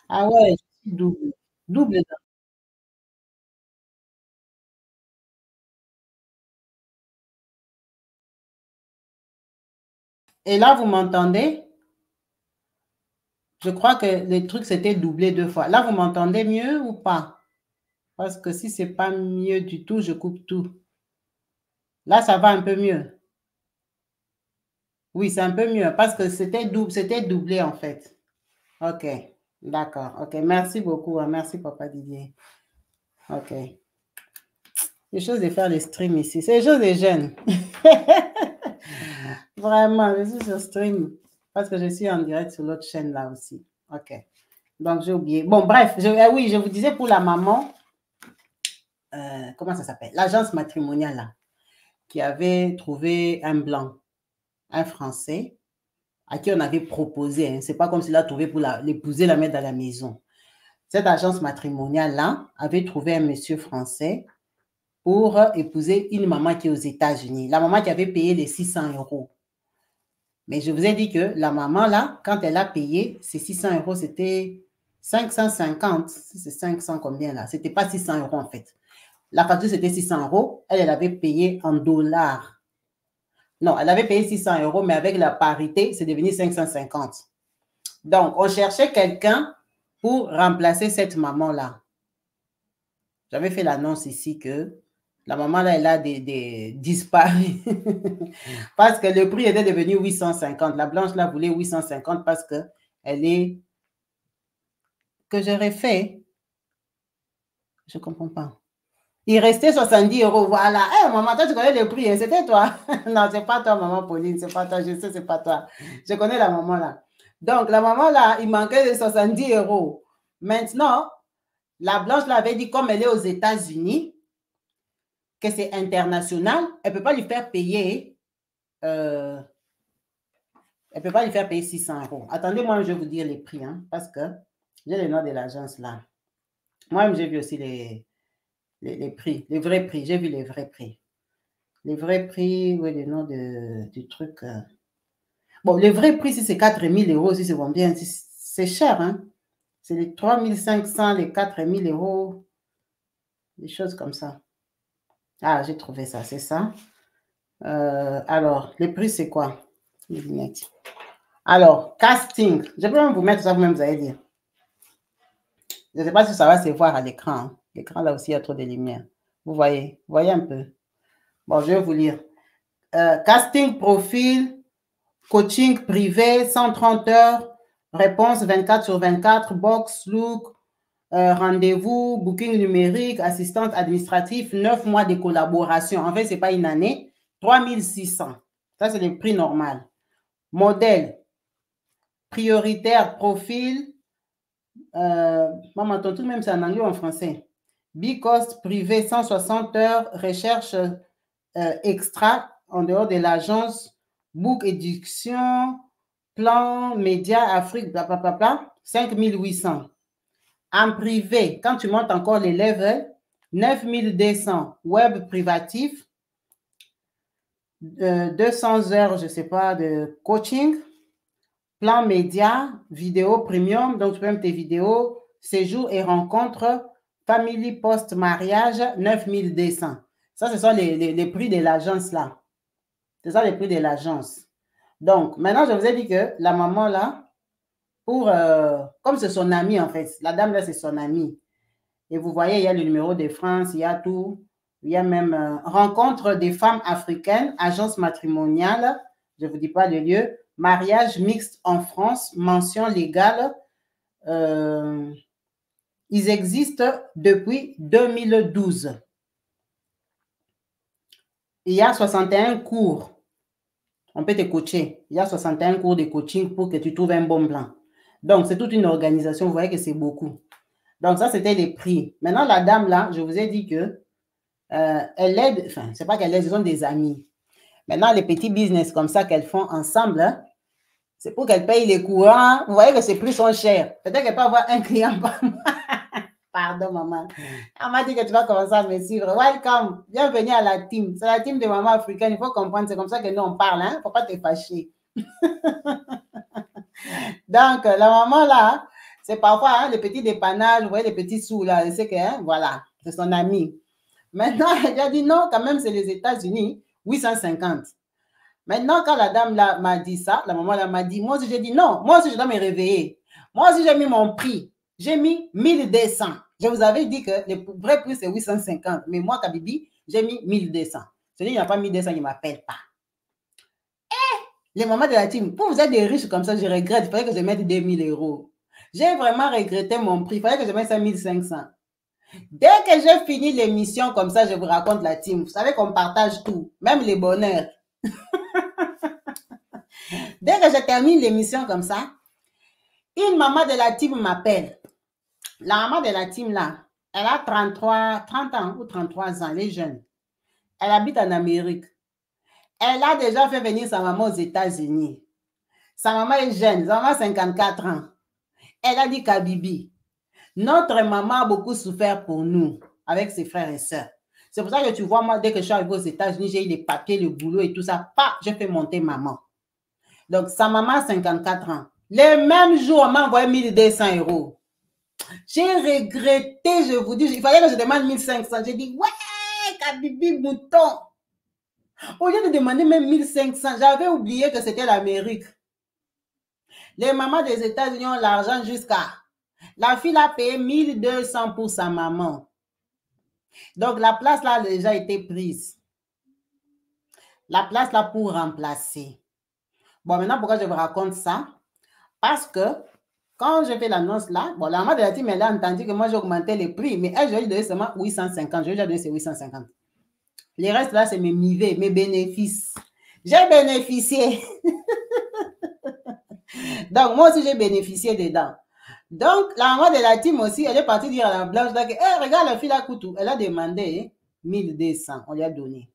Ah ouais, double. Double. Et là, vous m'entendez? Je crois que le truc s'était doublé 2 fois. Là, vous m'entendez mieux ou pas? Parce que si c'est pas mieux du tout, je coupe tout. Là, ça va un peu mieux. Oui, c'est un peu mieux parce que c'était doublé en fait. OK, d'accord. OK, merci beaucoup, hein. Merci, Papa Didier. OK. Les choses de faire les streams ici. C'est les choses des jeunes. Vraiment, je suis sur stream parce que je suis en direct sur l'autre chaîne là aussi. OK. Donc, j'ai oublié. Bon, bref, oui, je vous disais pour la maman, comment ça s'appelle? L'agence matrimoniale là, qui avait trouvé un blanc, un Français, à qui on avait proposé. Hein, c'est pas comme s'il l'a trouvé pour l'épouser, la mettre dans la maison. Cette agence matrimoniale-là avait trouvé un monsieur français pour épouser une maman qui est aux États-Unis. La maman qui avait payé les 600 euros. Mais je vous ai dit que la maman, là, quand elle a payé, ces 600 euros, c'était 550. C'est 500 combien là? C'était pas 600 euros en fait. La facture, c'était 600 euros. Elle avait payé en dollars. Non, elle avait payé 600 euros, mais avec la parité, c'est devenu 550. Donc, on cherchait quelqu'un pour remplacer cette maman-là. J'avais fait l'annonce ici que la maman, là, elle a disparu. Parce que le prix était devenu 850. La blanche, là, voulait 850 parce que elle est... Que j'aurais fait? Je ne comprends pas. Il restait 70 euros. Voilà. Hé, maman, toi, tu connais le prix. Hein? C'était toi. Non, c'est pas toi, maman Pauline. C'est pas toi. Je sais, c'est pas toi. Je connais la maman, là. Donc, la maman, là, il manquait de 70 euros. Maintenant, la blanche l'avait dit, comme elle est aux États-Unis, que c'est international, elle ne peut pas lui faire payer, elle peut pas lui faire payer 600 euros. Attendez, moi, je vais vous dire les prix, hein, parce que j'ai le nom de l'agence là. Moi-même, j'ai vu aussi les prix, les vrais prix. J'ai vu les vrais prix. Les vrais prix, oui, le nom du truc. Bon, le vrai prix, si c'est 4000 euros, si c'est bon bien, c'est cher, hein. C'est les 3500, les 4000 euros, des choses comme ça. Ah, j'ai trouvé ça, c'est ça. Alors, les prix, c'est quoi? Les lunettes. Alors, casting. Je peux même vous mettre ça, vous-même, vous allez dire. Je ne sais pas si ça va se voir à l'écran. Hein. L'écran, là aussi, il y a trop de lumière. Vous voyez un peu. Bon, je vais vous lire. Casting profil, coaching privé, 130 heures, réponse 24 sur 24, box, look, rendez-vous, booking numérique, assistante administrative, 9 mois de collaboration. En fait, ce n'est pas une année. 3600. Ça, c'est le prix normal. Modèle, prioritaire, profil, maman, ton truc même, c'est en anglais ou en français. B-Cost privé, 160 heures, recherche extra en dehors de l'agence, book édition, plan, média, Afrique, blablabla, 5800. En privé, quand tu montes encore les levels, 9200. Web privatif, 200 heures, je ne sais pas, de coaching, plan média, vidéo premium, donc tu peux mettre tes vidéos, séjour et rencontres, family post-mariage, 9200. Ça, ce sont les prix de l'agence là. C'est ça les prix de l'agence. Donc, maintenant, je vous ai dit que la maman là, comme c'est son amie en fait, la dame là, c'est son amie. Et vous voyez, il y a le numéro de France, il y a tout. Il y a même rencontre des femmes africaines, agence matrimoniale, je ne vous dis pas le lieu, mariage mixte en France, mention légale. Ils existent depuis 2012. Il y a 61 cours. On peut te coacher. Il y a 61 cours de coaching pour que tu trouves un bon blanc. Donc, c'est toute une organisation. Vous voyez que c'est beaucoup. Donc, ça, c'était les prix. Maintenant, la dame, là, je vous ai dit que elle aide, enfin, c'est pas qu'elle aide, ce sont des amis. Maintenant, les petits business comme ça qu'elles font ensemble, hein, c'est pour qu'elles payent les courants. Vous voyez que ces prix sont chers. Peut-être qu'elle peut avoir un client par mois. Pardon, maman. Elle m'a dit que tu vas commencer à me suivre. Welcome. Bienvenue à la team. C'est la team de maman africaine. Il faut comprendre. C'est comme ça que nous, on parle. Il ne faut pas te fâcher. Donc, la maman, là, C'est parfois hein, les petits dépannages, vous voyez les petits sous là, c'est que, hein, voilà, c'est son ami. Maintenant, elle a dit non, quand même, c'est les États-Unis, 850. Maintenant, quand la dame m'a dit ça, la maman m'a dit, moi aussi j'ai dit non, moi aussi je dois me réveiller. Moi aussi j'ai mis mon prix, j'ai mis 1200. Je vous avais dit que le vrai prix c'est 850, mais moi, Kabibi, j'ai mis 1200. C'est-à-dire qu'il n'y a pas 1200 qui ne m'appelle pas. Les mamans de la team, pour vous êtes des riches comme ça, je regrette, il fallait que je mette 2000 euros. J'ai vraiment regretté mon prix, il fallait que je mette 5500. Dès que j'ai fini l'émission comme ça, je vous raconte la team. Vous savez qu'on partage tout, même les bonheurs. Dès que je termine l'émission comme ça, une maman de la team m'appelle. La maman de la team là, elle a 30 ans ou 33 ans, elle est jeune. Elle habite en Amérique. Elle a déjà fait venir sa maman aux États-Unis. Sa maman est jeune, sa maman a 54 ans. Elle a dit Kabibi, notre maman a beaucoup souffert pour nous, avec ses frères et sœurs. C'est pour ça que tu vois, moi, dès que je suis arrivée aux États-Unis, j'ai eu les papiers, le boulot et tout ça. J'ai fait monter maman. Donc, sa maman a 54 ans. Le même jour, on m'a envoyé 1200 euros. J'ai regretté, je vous dis, il fallait que je demande 1500. J'ai dit, ouais, Kabibi Mouton. Au lieu de demander même 1500, j'avais oublié que c'était l'Amérique. Les mamans des États-Unis ont l'argent jusqu'à... La fille a payé 1200 pour sa maman. Donc, la place là a déjà été prise. La place là pour remplacer. Bon, maintenant, pourquoi je vous raconte ça? Parce que quand j'ai fait l'annonce là, bon, la maman de la team, elle a entendu que moi, j'ai augmenté les prix, mais elle, je lui ai donné seulement 850. Je lui ai donné ces 850. Les restes là, c'est mes MIV, mes bénéfices. J'ai bénéficié. Donc, moi aussi, j'ai bénéficié dedans. Donc, la maman de la team aussi, elle est partie dire à la blanche, hey, regarde, la fille là coûte tout. Elle a demandé 1200, on lui a donné.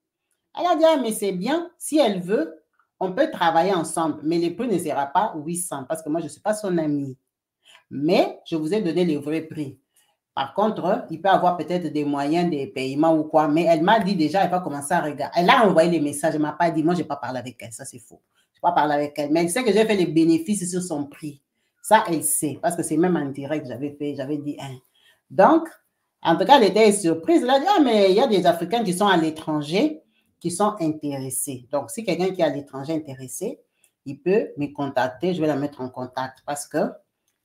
Elle a dit, ah, mais c'est bien, si elle veut, on peut travailler ensemble, mais le prix ne sera pas 800 parce que moi, je ne suis pas son amie. Mais je vous ai donné le vrai prix. Par contre, il peut avoir peut-être des moyens de paiement ou quoi, mais elle m'a dit déjà, elle va commencer à regarder. Elle a envoyé les messages, elle ne m'a pas dit, moi, je n'ai pas parlé avec elle, ça c'est faux. Je n'ai pas parlé avec elle, mais elle sait que j'ai fait les bénéfices sur son prix. Ça, elle sait, parce que c'est même en direct que j'avais fait, j'avais dit, hein. Donc, en tout cas, elle était surprise. Elle a dit, ah, mais il y a des Africains qui sont à l'étranger, qui sont intéressés. Donc, si quelqu'un qui est à l'étranger intéressé, il peut me contacter, je vais la mettre en contact parce que,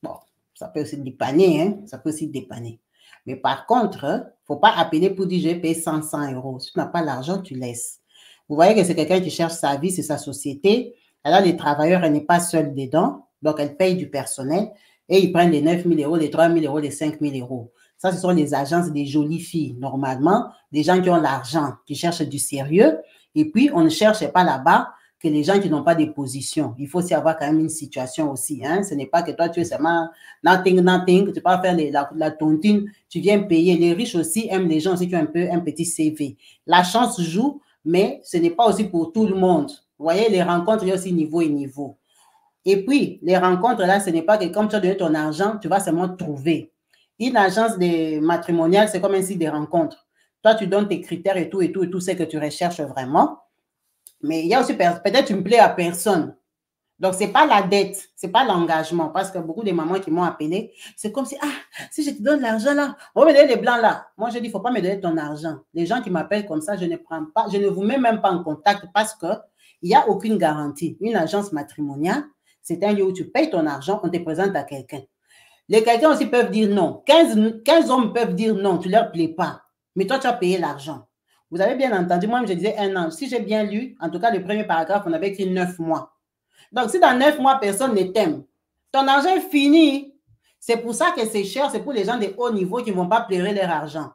bon, ça peut aussi dépanner, hein, ça peut aussi dépanner. Mais par contre, il ne faut pas appeler pour dire, je vais payer 100 euros. Si tu n'as pas l'argent, tu laisses. Vous voyez que c'est quelqu'un qui cherche sa vie, c'est sa société. Elle a les travailleurs, elle n'est pas seule dedans. Donc, elle paye du personnel et ils prennent les 9 000 euros, les 3 000 euros, les 5 000 euros. Ça, ce sont les agences des jolies filles, normalement, des gens qui ont l'argent, qui cherchent du sérieux. Et puis, on ne cherche pas là-bas que les gens qui n'ont pas de position. Il faut aussi avoir quand même une situation aussi. Hein? Ce n'est pas que toi, tu es seulement nothing, tu peux pas faire la tontine, tu viens payer. Les riches aussi aiment les gens aussi qui ont un petit CV. La chance joue, mais ce n'est pas aussi pour tout le monde. Vous voyez, les rencontres, il y a aussi niveau et niveau. Et puis, les rencontres, là, ce n'est pas que comme tu as donné ton argent, tu vas seulement trouver. Une agence matrimoniale, c'est comme un site de rencontres. Toi, tu donnes tes critères et tout, ce que tu recherches vraiment. Mais il y a aussi, peut-être tu ne plais à personne. Donc, ce n'est pas la dette, ce n'est pas l'engagement. Parce que beaucoup de mamans qui m'ont appelé, c'est comme si, si je te donne l'argent là, on va me donner les blancs là. Moi, je dis, il ne faut pas me donner ton argent. Les gens qui m'appellent comme ça, je ne prends pas, je ne vous mets même pas en contact parce qu'il n'y a aucune garantie. Une agence matrimoniale, c'est un lieu où tu payes ton argent, on te présente à quelqu'un. Les quelqu'un aussi peuvent dire non. 15 hommes peuvent dire non, tu ne leur plais pas. Mais toi, tu as payé l'argent. Vous avez bien entendu, moi, je disais 1 an. Si j'ai bien lu, en tout cas, le premier paragraphe, on avait écrit 9 mois. Donc, si dans 9 mois, personne ne t'aime, ton argent est fini. C'est pour ça que c'est cher, c'est pour les gens de haut niveau qui ne vont pas pleurer leur argent.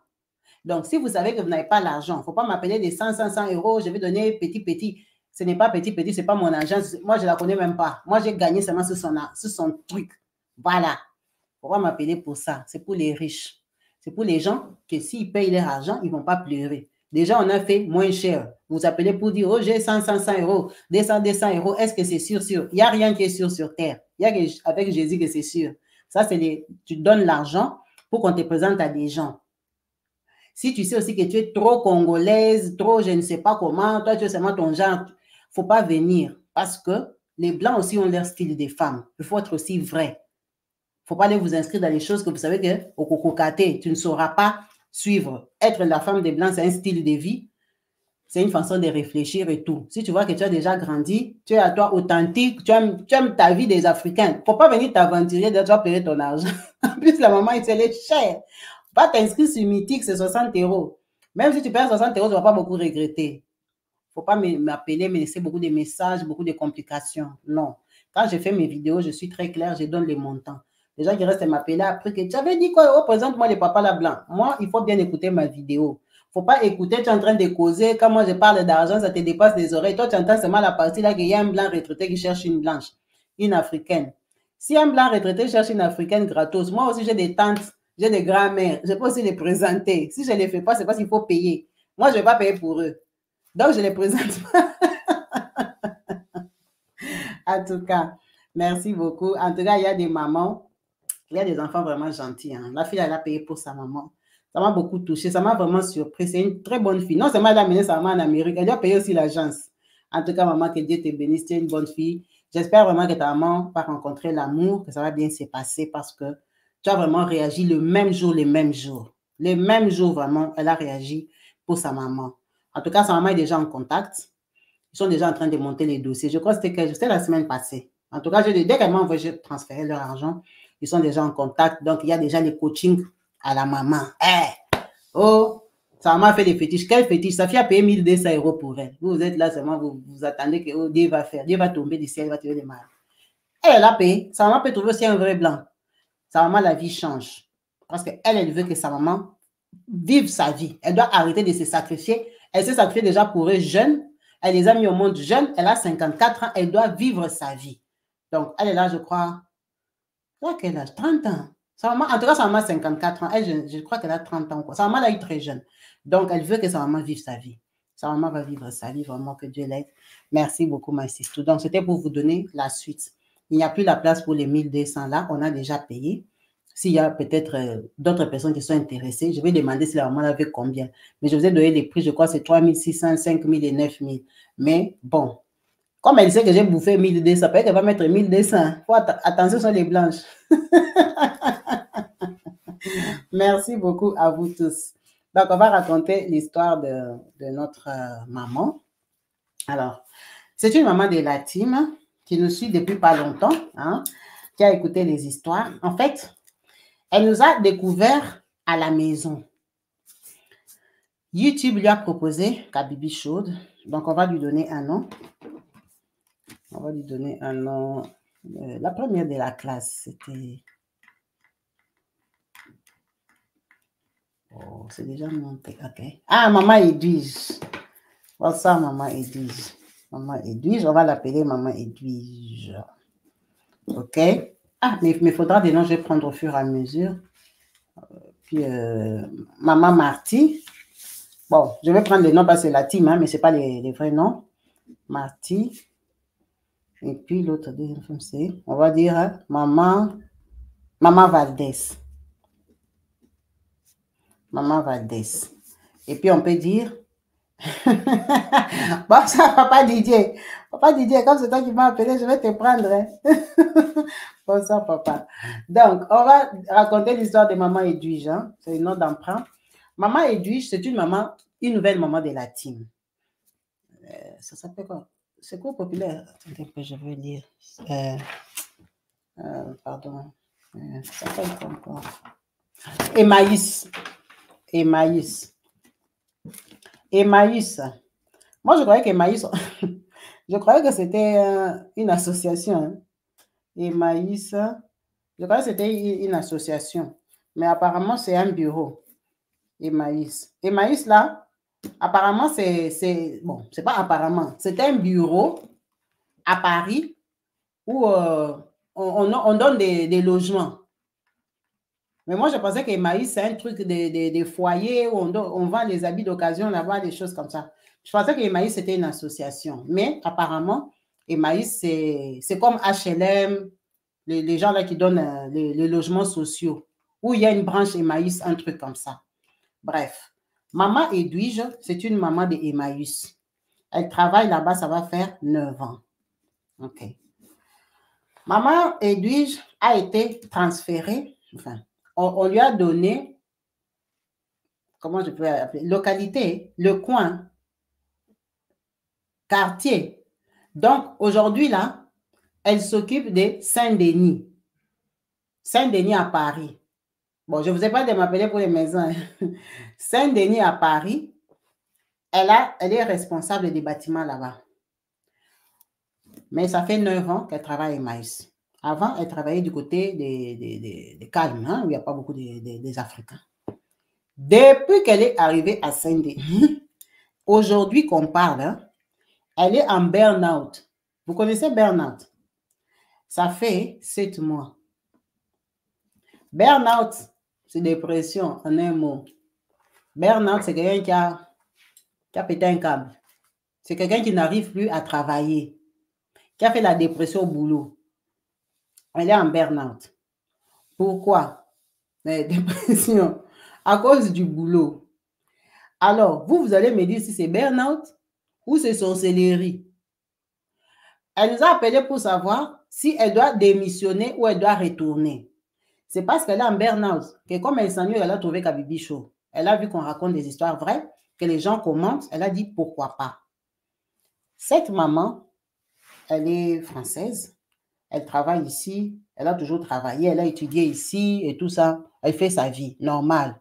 Donc, si vous savez que vous n'avez pas l'argent, il ne faut pas m'appeler des 100 euros, je vais donner petit. Ce n'est pas petit, ce n'est pas mon argent. Moi, je ne la connais même pas. Moi, j'ai gagné seulement sur son truc. Voilà. Il ne faut pas m'appeler pour ça. C'est pour les riches. C'est pour les gens que s'ils payent leur argent, ils ne vont pas pleurer. Déjà, on a fait moins cher. Vous appelez pour dire, oh, j'ai 100 euros, 200 euros. Est-ce que c'est sûr? Il n'y a rien qui est sûr sur terre. Il y a avec Jésus que c'est sûr. Ça, tu donnes l'argent pour qu'on te présente à des gens. Si tu sais aussi que tu es trop congolaise, trop je ne sais pas comment, toi tu es seulement ton genre, il ne faut pas venir parce que les Blancs aussi ont leur style des femmes. Il faut être aussi vrai. faut pas aller vous inscrire dans les choses que vous savez que au cococaté, tu ne sauras pas suivre. Être la femme des Blancs, c'est un style de vie. C'est une façon de réfléchir et tout. Si tu vois que tu as déjà grandi, tu es à toi authentique, tu aimes ta vie des Africains. Il ne faut pas venir t'aventurer, tu vas payer ton argent. En plus, la maman, elle est chère. Va t'inscrire sur Mythique, c'est 60 euros. Même si tu payes 60 euros, tu ne vas pas beaucoup regretter. Il ne faut pas m'appeler, me laisser beaucoup de messages, beaucoup de complications. Non. Quand je fais mes vidéos, je suis très claire, je donne les montants. Les gens qui restent m'appeler après que tu avais dit quoi? Oh, présente-moi les papas là blancs. Moi, il faut bien écouter ma vidéo. Il ne faut pas écouter, tu es en train de causer. Quand moi je parle d'argent, ça te dépasse les oreilles. Toi, tu entends seulement la partie là qu'il y a un blanc retraité qui cherche une blanche, une africaine. Si un blanc retraité cherche une africaine gratos, moi aussi j'ai des tantes, j'ai des grands-mères, je peux aussi les présenter. Si je ne les fais pas, c'est parce qu'il faut payer. Moi, je ne vais pas payer pour eux. Donc, je ne les présente pas. En tout cas, merci beaucoup. En tout cas, il y a des mamans, il y a des enfants vraiment gentils. Hein. La fille, elle a payé pour sa maman. Ça m'a beaucoup touché. Ça m'a vraiment surpris. C'est une très bonne fille. Non seulement elle a amené sa maman en Amérique, elle doit payer aussi l'agence. En tout cas, maman, que Dieu te bénisse. Tu es une bonne fille. J'espère vraiment que ta maman va rencontrer l'amour, que ça va bien se passer parce que tu as vraiment réagi le même jour, les mêmes jours. Les mêmes jours, vraiment, elle a réagi pour sa maman. En tout cas, sa maman est déjà en contact. Ils sont déjà en train de monter les dossiers. Je crois que c'était la semaine passée. En tout cas, dès qu'elle m'a envoyé, j'ai transféré leur argent. Ils sont déjà en contact. Donc, il y a déjà les coachings à la maman. Hey! Oh, sa maman fait des fétiches. Quel fétiche? Sa fille a payé 1200 euros pour elle. Vous êtes là seulement, vous attendez que Dieu va faire. Dieu va tomber du ciel, il va tirer les malades. Elle a payé. Sa maman peut trouver aussi un vrai blanc. Sa maman, la vie change. Parce qu'elle, elle veut que sa maman vive sa vie. Elle doit arrêter de se sacrifier. Elle s'est sacrifiée déjà pour eux jeunes. Elle les a mis au monde jeunes. Elle a 54 ans. Elle doit vivre sa vie. Donc, elle est là, je crois. Quel âge? 30 ans. Sa maman, en tout cas, sa maman a 54 ans. Elle, je crois qu'elle a 30 ans. Quoi. Sa maman l'a eu très jeune. Donc, elle veut que sa maman vive sa vie. Sa maman va vivre sa vie. Vraiment, que Dieu l'aide. Merci beaucoup, ma sister. Donc, c'était pour vous donner la suite. Il n'y a plus la place pour les 1200 là. On a déjà payé. S'il y a peut-être d'autres personnes qui sont intéressées, je vais demander si la maman avait combien. Mais je vous ai donné les prix, je crois que c'est 3600, 5000 et 9000. Mais bon, comme elle sait que j'ai bouffé 1200, peut-être qu'elle va mettre 1200. Attention sur les blanches. Merci beaucoup à vous tous. Donc, on va raconter l'histoire de notre maman. Alors, c'est une maman de la team qui nous suit depuis pas longtemps, hein, qui a écouté les histoires. En fait, elle nous a découvert à la maison. YouTube lui a proposé Kabibi Chaude. Donc, on va lui donner un nom. On va lui donner un nom. La première de la classe, c'était... Oh, c'est déjà monté. OK. Ah, Maman Edwige. Bonsoir, Maman Edwige. Maman Edwige, on va l'appeler Maman Edwige. OK. Ah, mais il me faudra des noms, je vais prendre au fur et à mesure. Puis, Maman Marty. Bon, je vais prendre les noms parce que c'est la team, hein, mais ce n'est pas les vrais noms. Marty. Et puis, l'autre, c'est, on va dire, hein, Maman Valdez. Maman Valdez. Et puis, on peut dire... Bon, ça, Papa Didier. Papa Didier, comme c'est toi qui m'as appelé, je vais te prendre. Hein. Bonsoir, Papa. Donc, on va raconter l'histoire de Maman Edwige. Hein. C'est une nom d'emprunt. Maman Edwige, c'est une maman, une nouvelle maman de la team. Ça s'appelle quoi? C'est quoi populaire? Attendez un peu, je veux lire. Pardon. Ça s'appelle quoi encore? Emmaüs. Emmaüs. Emmaüs. Moi, je croyais qu'Emmaüs, je croyais que c'était une association. Hein. Emmaüs, je croyais que c'était une association. Mais apparemment, c'est un bureau. Emmaüs. Emmaüs, là, apparemment, c'est... Bon, c'est pas apparemment. C'est un bureau à Paris où on donne des logements. Mais moi, je pensais qu'Emmaüs, c'est un truc des foyers où on vend les habits d'occasion là-bas, des choses comme ça. Je pensais qu'Emmaüs, c'était une association. Mais apparemment, Emmaüs, c'est comme HLM, les gens là qui donnent les logements sociaux, où il y a une branche Emmaüs, un truc comme ça. Bref, Maman Edwige, c'est une maman de Emmaüs. Elle travaille là-bas, ça va faire 9 ans. OK. Maman Edwige a été transférée, enfin, on lui a donné, comment je peux appeler, localité, le coin, quartier. Donc, aujourd'hui, là, elle s'occupe de Saint-Denis. Saint-Denis à Paris. Bon, je ne vous ai pas de m'appeler pour les maisons. Saint-Denis à Paris, elle est responsable des bâtiments là-bas. Mais ça fait 9 ans qu'elle travaille à Emmaüs. Avant, elle travaillait du côté des Calmes, hein, où il n'y a pas beaucoup des Africains. Depuis qu'elle est arrivée à Saint-Denis, aujourd'hui qu'on parle, hein, elle est en burn-out. Vous connaissez burn-out? Ça fait 7 mois. Burn-out, c'est dépression en un mot. Burn-out, c'est quelqu'un qui a pété un câble. C'est quelqu'un qui n'arrive plus à travailler, qui a fait la dépression au boulot. Elle est en burn-out. Pourquoi? La dépression. À cause du boulot. Alors, vous allez me dire si c'est burn-out ou c'est sorcellerie. Elle nous a appelé pour savoir si elle doit démissionner ou elle doit retourner. C'est parce qu'elle est en burn-out que comme elle s'ennuie, elle a trouvé Kabibi Show. Elle a vu qu'on raconte des histoires vraies, que les gens commentent. Elle a dit pourquoi pas. Cette maman, elle est française. Elle travaille ici. Elle a toujours travaillé. Elle a étudié ici et tout ça. Elle fait sa vie normale.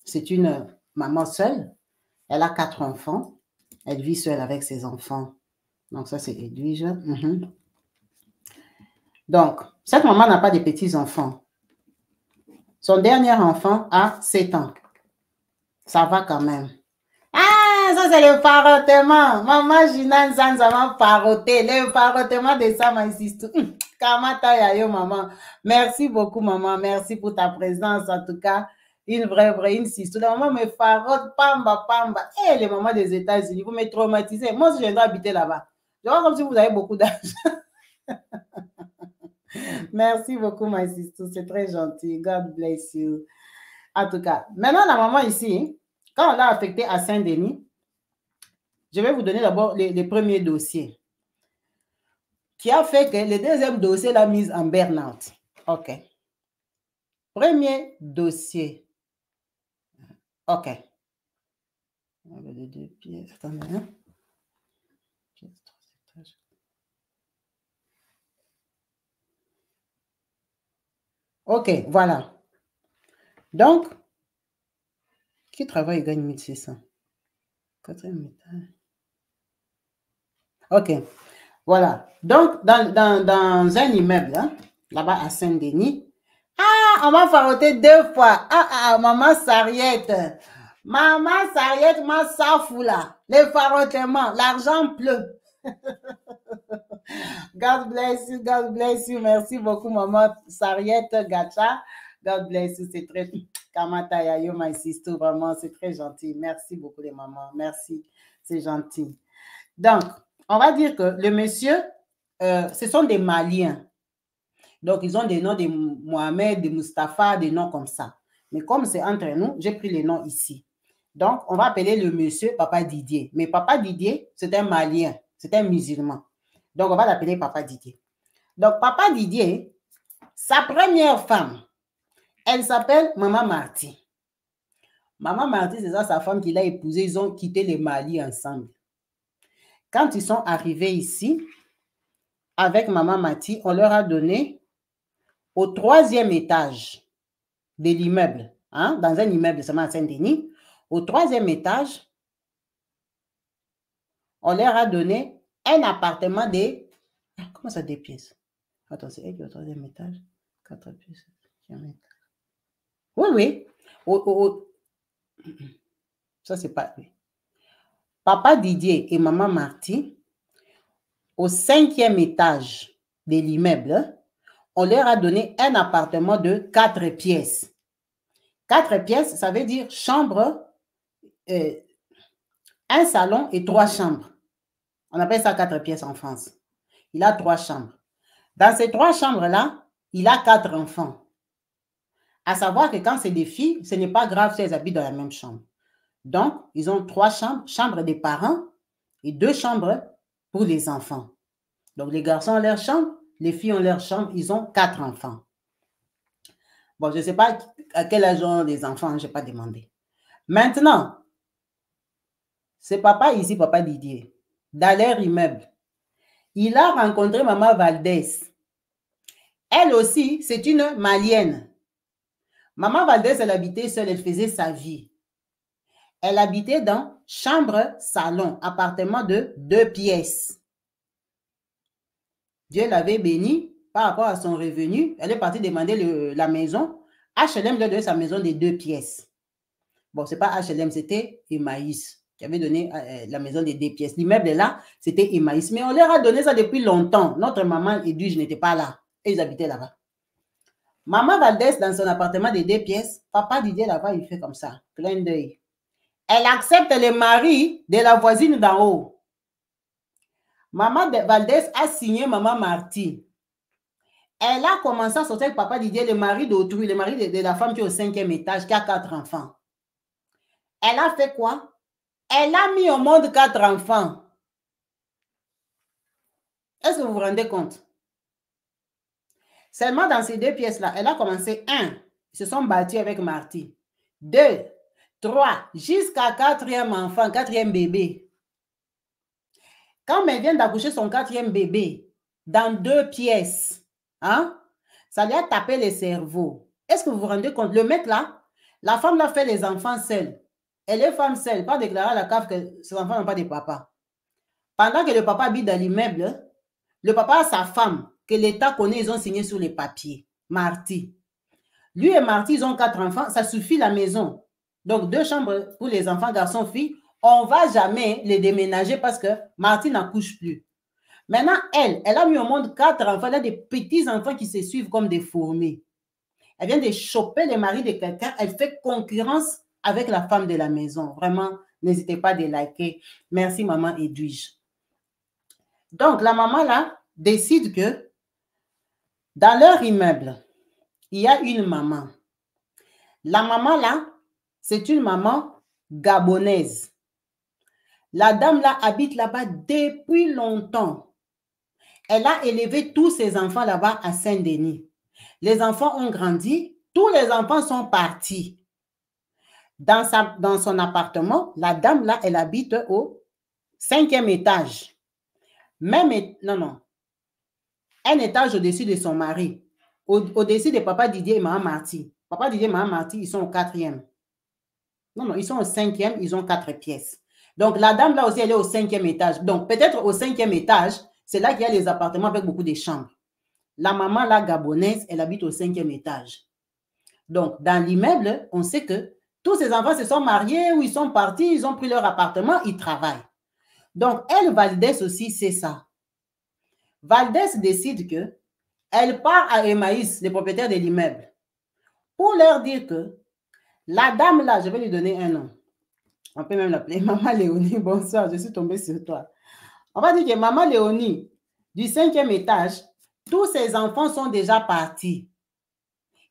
C'est une maman seule. Elle a 4 enfants. Elle vit seule avec ses enfants. Donc, ça, c'est Edwige. Donc, cette maman n'a pas de petits-enfants. Son dernier enfant a 7 ans. Ça va quand même. Ah, ça, c'est le parottement. Maman Gina Nzanza m'a paroté. Le parottement de ça m'insiste. Kamata yayo, maman. Merci beaucoup, maman. Merci pour ta présence, en tout cas. Une vraie insiste. La maman me farote, pamba. Et les mamans des États-Unis, vous me traumatisez. Moi, si je viendrais habiter là-bas, je vois comme si vous avez beaucoup d'argent. Merci beaucoup, my sister. C'est très gentil. God bless you. En tout cas, maintenant, la maman ici, quand on l'a affectée à Saint-Denis, je vais vous donner d'abord les premiers dossiers. Qui a fait que le deuxième dossier l'a mise en burn-out. OK. Premier dossier. OK. Les 2 pieds. Attendez. Hein? OK, voilà. Donc, qui travaille et gagne 1600? Quatrième étage. OK. Voilà. Donc, dans un immeuble, hein, là-bas à Saint-Denis, on m'a faroté 2 fois. Maman Sarriette. Maman Sarriette m'a safoula. Les farottements, l'argent pleut. God bless you, God bless you. Merci beaucoup, maman Sarriette Gacha. God bless you, c'est très... Kamata yayo, my sister, vraiment, c'est très gentil. Merci beaucoup, les mamans. Merci, c'est gentil. Donc, on va dire que le monsieur, ce sont des Maliens. Donc, ils ont des noms de Mohamed, de Mustapha, des noms comme ça. Mais comme c'est entre nous, j'ai pris les noms ici. Donc, on va appeler le monsieur Papa Didier. Mais Papa Didier, c'est un Malien, c'est un musulman. Donc, on va l'appeler Papa Didier. Donc, Papa Didier, sa première femme, elle s'appelle Maman Marty. Maman Marty, c'est ça sa femme qu'il a épousée. Ils ont quitté le Mali ensemble. Quand ils sont arrivés ici, avec Maman Marty, on leur a donné au 3e étage de l'immeuble, hein, dans un immeuble seulement à Saint-Denis, au 3e étage, on leur a donné un appartement de... Comment ça, 2 pièces? Attends, c'est elle qui est au 3e étage. 4 pièces. Oui. Ça, c'est pas... Papa Didier et Maman Marty, au 5e étage de l'immeuble, on leur a donné un appartement de 4 pièces. 4 pièces, ça veut dire chambre, un salon et 3 chambres. On appelle ça 4 pièces en France. Il a 3 chambres. Dans ces 3 chambres-là, il a 4 enfants. À savoir que quand c'est des filles, ce n'est pas grave si elles habitent dans la même chambre. Donc, ils ont 3 chambres, chambre des parents et 2 chambres pour les enfants. Donc, les garçons ont leur chambre, Les filles ont leur chambre, ils ont 4 enfants. Bon, je ne sais pas à quel âge ont les enfants, je n'ai pas demandé. Maintenant, c'est papa ici, papa Didier, dans leur immeuble. Il a rencontré maman Valdez. Elle aussi, c'est une Malienne. Maman Valdez, elle habitait seule, elle faisait sa vie. Elle habitait dans chambre-salon, appartement de 2 pièces. Dieu l'avait bénie par rapport à son revenu. Elle est partie demander la maison. HLM lui a donné sa maison de 2 pièces. Bon, ce n'est pas HLM, c'était Emmaüs qui avait donné la maison de 2 pièces. L'immeuble là, c'était Emmaüs. Mais on leur a donné ça depuis longtemps. Notre maman Edwige n'était pas là. Et ils habitaient là-bas. Maman Valdez, dans son appartement de 2 pièces, papa Didier là-bas, il fait comme ça, clin d'œil. Elle accepte le mari de la voisine d'en haut. Maman Valdez a signé maman Marty. Elle a commencé à sortir avec papa Didier, le mari d'autrui, le mari de la femme qui est au 5e étage, qui a 4 enfants. Elle a fait quoi? Elle a mis au monde 4 enfants. Est-ce que vous vous rendez compte? Seulement dans ces 2 pièces-là, elle a commencé 1. Ils se sont battus avec Marty. 2, 3, jusqu'à 4e enfant, 4e bébé. Quand elle vient d'accoucher son 4e bébé, dans 2 pièces, hein, ça lui a tapé le cerveau. Est-ce que vous vous rendez compte? Le mec là, la femme l'a fait les enfants seuls. Elle est femme seule, pas déclaré à la CAF que ses enfants n'ont pas de papa. Pendant que le papa habite dans l'immeuble, le papa a sa femme, que l'État connaît, ils ont signé sur les papiers. Marty. Lui et Marty, ils ont 4 enfants, ça suffit la maison. Donc, 2 chambres pour les enfants, garçons, filles. On ne va jamais les déménager parce que Marty n'accouche plus. Maintenant, elle a mis au monde 4 enfants. Elle a des petits enfants qui se suivent comme des fourmis. Elle vient de choper le mari de quelqu'un. Elle fait concurrence avec la femme de la maison. Vraiment, n'hésitez pas à liker. Merci, maman Edwige. Donc, la maman là décide que dans leur immeuble, il y a une maman. La maman là, c'est une maman gabonaise. La dame là habite là-bas depuis longtemps. Elle a élevé tous ses enfants là-bas à Saint-Denis. Les enfants ont grandi, tous les enfants sont partis. Dans son appartement, la dame là, elle habite au 5e étage. Non. Un étage au-dessus de son mari. Au-dessus de papa Didier et maman Marty. Papa Didier et maman Marty, ils sont au 4e. Non, ils sont au 5e, ils ont 4 pièces. Donc, la dame là aussi, elle est au 5e étage. Donc, peut-être au 5e étage, c'est là qu'il y a les appartements avec beaucoup de chambres. La maman là, gabonaise, elle habite au 5e étage. Donc, dans l'immeuble, on sait que tous ces enfants se sont mariés ou ils sont partis, ils ont pris leur appartement, ils travaillent. Donc, elle, Valdez aussi, c'est ça. Valdez décide que elle part à Emmaüs, le propriétaire de l'immeuble, pour leur dire que la dame là, je vais lui donner un nom. On peut même l'appeler Maman Léonie. Bonsoir, je suis tombée sur toi. On va dire que Maman Léonie, du 5e étage, tous ses enfants sont déjà partis.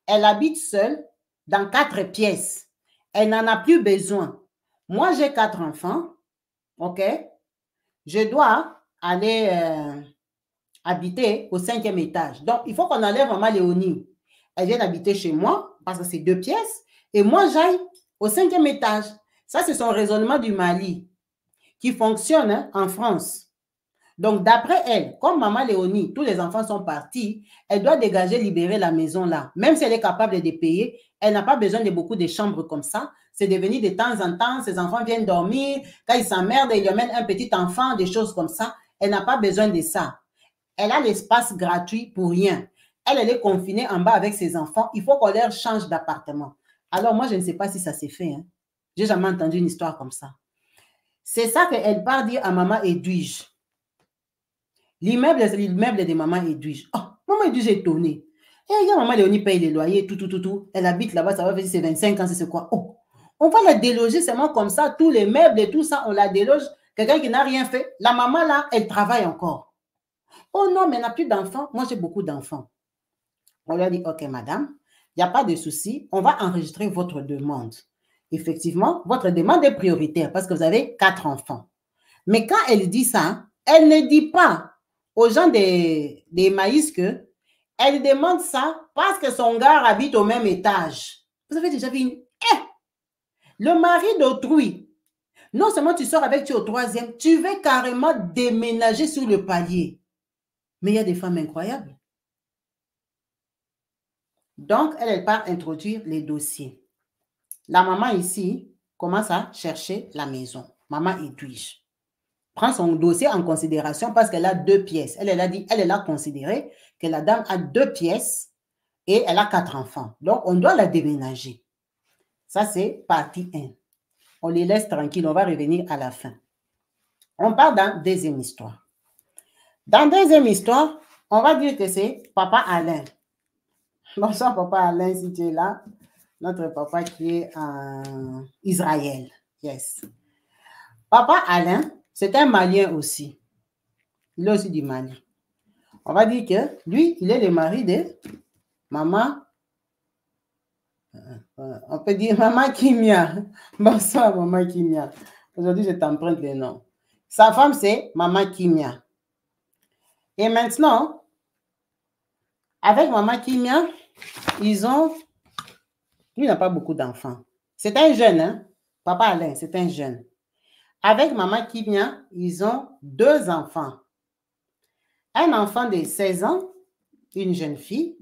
Elle habite seule dans 4 pièces. Elle n'en a plus besoin. Moi, j'ai 4 enfants. OK? Je dois aller habiter au 5e étage. Donc, il faut qu'on enlève Maman Léonie. Elle vient habiter chez moi parce que c'est 2 pièces. Et moi, j'aille au 5e étage. Ça, c'est son raisonnement du Mali qui fonctionne en France. Donc, d'après elle, comme Maman Léonie, tous les enfants sont partis, elle doit dégager, libérer la maison là. Même si elle est capable de payer, elle n'a pas besoin de beaucoup de chambres comme ça. C'est devenu de temps en temps, ses enfants viennent dormir, quand ils s'emmerdent, ils lui amènent un petit enfant, des choses comme ça. Elle n'a pas besoin de ça. Elle a l'espace gratuit pour rien. Elle est confinée en bas avec ses enfants. Il faut qu'on leur change d'appartement. Alors, moi, je ne sais pas si ça s'est fait. Hein. J'ai jamais entendu une histoire comme ça. C'est ça qu'elle part dire à Maman Edwige. L'immeuble, c'est l'immeuble de Maman Edwige. Oh, Maman Edwige est étonnée. Et regarde, Maman Léonie paye les loyers, tout. Elle habite là-bas, ça va faire 25 ans, c'est quoi? Oh, on va la déloger seulement comme ça, tous les meubles et tout ça, on la déloge. Quelqu'un qui n'a rien fait. La maman là, elle travaille encore. Oh non, mais elle n'a plus d'enfants. Moi, j'ai beaucoup d'enfants. On lui a dit, OK, madame, il n'y a pas de souci, on va enregistrer votre demande. Effectivement, votre demande est prioritaire parce que vous avez 4 enfants. Mais quand elle dit ça, elle ne dit pas aux gens des maïs que elle demande ça parce que son gars habite au même étage. Vous avez déjà vu le mari d'autrui. Non seulement tu sors avec tu au 3e, tu veux carrément déménager sur le palier. Mais il y a des femmes incroyables. Donc, elle part introduire les dossiers. La maman ici commence à chercher la maison. Maman Edwige prend son dossier en considération parce qu'elle a 2 pièces. Elle a considéré que la dame a 2 pièces et elle a 4 enfants. Donc, on doit la déménager. Ça, c'est partie 1. On les laisse tranquilles. On va revenir à la fin. On part dans deuxième histoire. Dans deuxième histoire, on va dire que c'est Papa Alain. Bonsoir, Papa Alain, si tu es là. Notre papa qui est en Israël. Yes. Papa Alain, c'est un Malien aussi. Il est aussi du Mali. On va dire que lui, il est le mari de maman. On peut dire maman Kimia. Bonsoir, maman Kimia. Aujourd'hui, je t'emprunte les noms. Sa femme, c'est maman Kimia. Et maintenant, avec maman Kimia, lui n'a pas beaucoup d'enfants. C'est un jeune, hein? Papa Alain, c'est un jeune. Avec maman Kimia, ils ont 2 enfants. Un enfant de 16 ans, une jeune fille,